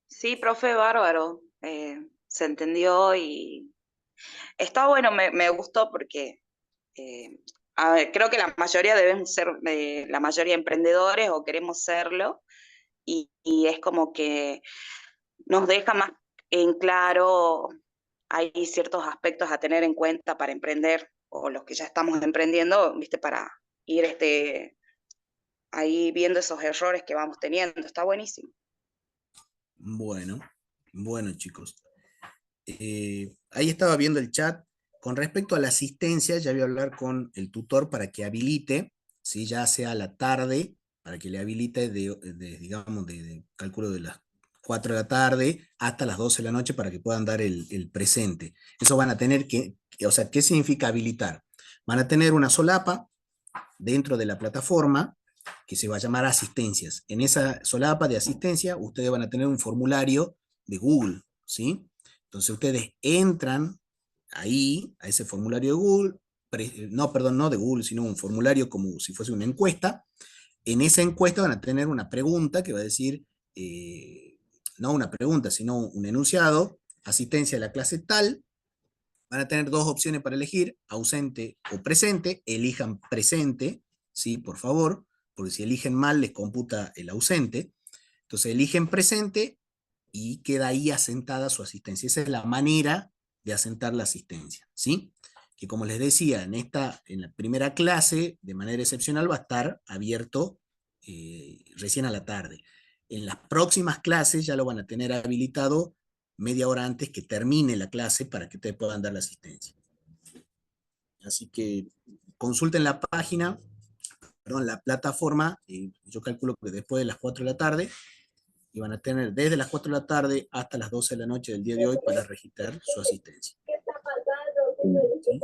Sí, profe, bárbaro. Se entendió y está bueno, me gustó porque a ver, creo que la mayoría debemos ser, la mayoría emprendedores o queremos serlo, y es como que nos deja más en claro, hay ciertos aspectos a tener en cuenta para emprender, o los que ya estamos emprendiendo, ¿viste? Para ir ahí viendo esos errores que vamos teniendo. Está buenísimo. Bueno, chicos. Ahí estaba viendo el chat. Con respecto a la asistencia, ya voy a hablar con el tutor para que habilite ¿sí? Ya sea a la tarde, para que le habilite digamos, de cálculo de las 4 de la tarde hasta las 12 de la noche para que puedan dar el presente. Eso van a tener o sea, ¿qué significa habilitar? Van a tener una solapa dentro de la plataforma que se va a llamar asistencias. En esa solapa de asistencia, ustedes van a tener un formulario de Google, ¿sí? Entonces ustedes entran ahí, a ese formulario de Google, no, perdón, no de Google, sino un formulario como si fuese una encuesta. En esa encuesta van a tener una pregunta que va a decir, no una pregunta, sino un enunciado, asistencia a la clase tal. Van a tener dos opciones para elegir, ausente o presente. Elijan presente, ¿sí? Por favor, porque si eligen mal les computa el ausente. Entonces eligen presente y queda ahí asentada su asistencia. Esa es la manera de asentar la asistencia, ¿sí? Que como les decía, en la primera clase, de manera excepcional, va a estar abierto recién a la tarde. En las próximas clases ya lo van a tener habilitado media hora antes que termine la clase para que ustedes puedan dar la asistencia. Así que consulten la página, perdón, la plataforma, yo calculo que después de las 4 de la tarde, y van a tener desde las 4 de la tarde hasta las 12 de la noche del día de hoy para registrar su asistencia. ¿Sí?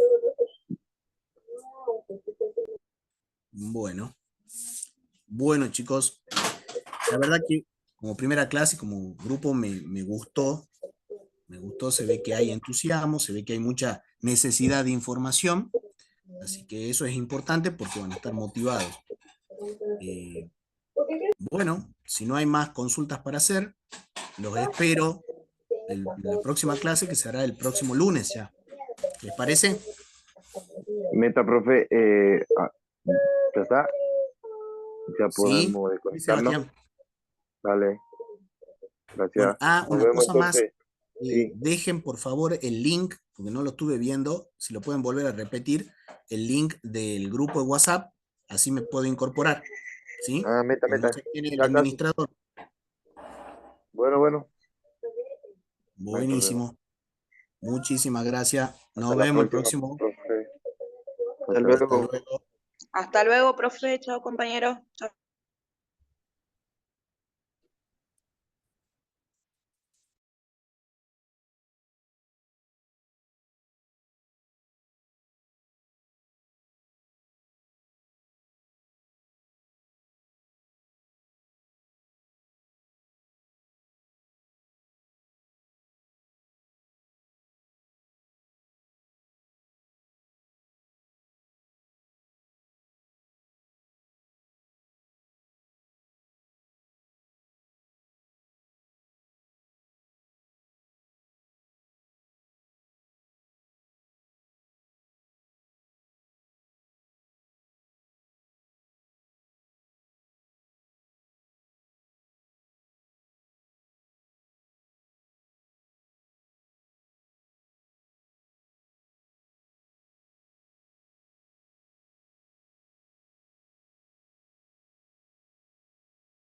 Bueno chicos, la verdad que como primera clase, como grupo me gustó, se ve que hay entusiasmo, se ve que hay mucha necesidad de información, así que eso es importante porque van a estar motivados. Bueno, si no hay más consultas para hacer, los espero en la próxima clase que se hará el próximo lunes ya. ¿Les parece? Meta, profe, ya está, ya Sí, podemos sí, desconectarnos. Sebastián. Vale, Bueno, gracias. Nos una vemos cosa más, entonces. Sí. dejen por favor el link, porque no lo estuve viendo, si lo pueden volver a repetir, el link del grupo de WhatsApp, así me puedo incorporar, ¿sí? Ah, meta, Que no meta. se tiene el Ya casi. administrador. Bueno. No hay problema. Buenísimo. Muchísimas gracias. Hasta Nos la vemos el próxima, próximo. profe. Hasta Hasta luego. luego. Hasta luego, profe. Chao, compañero. Chao.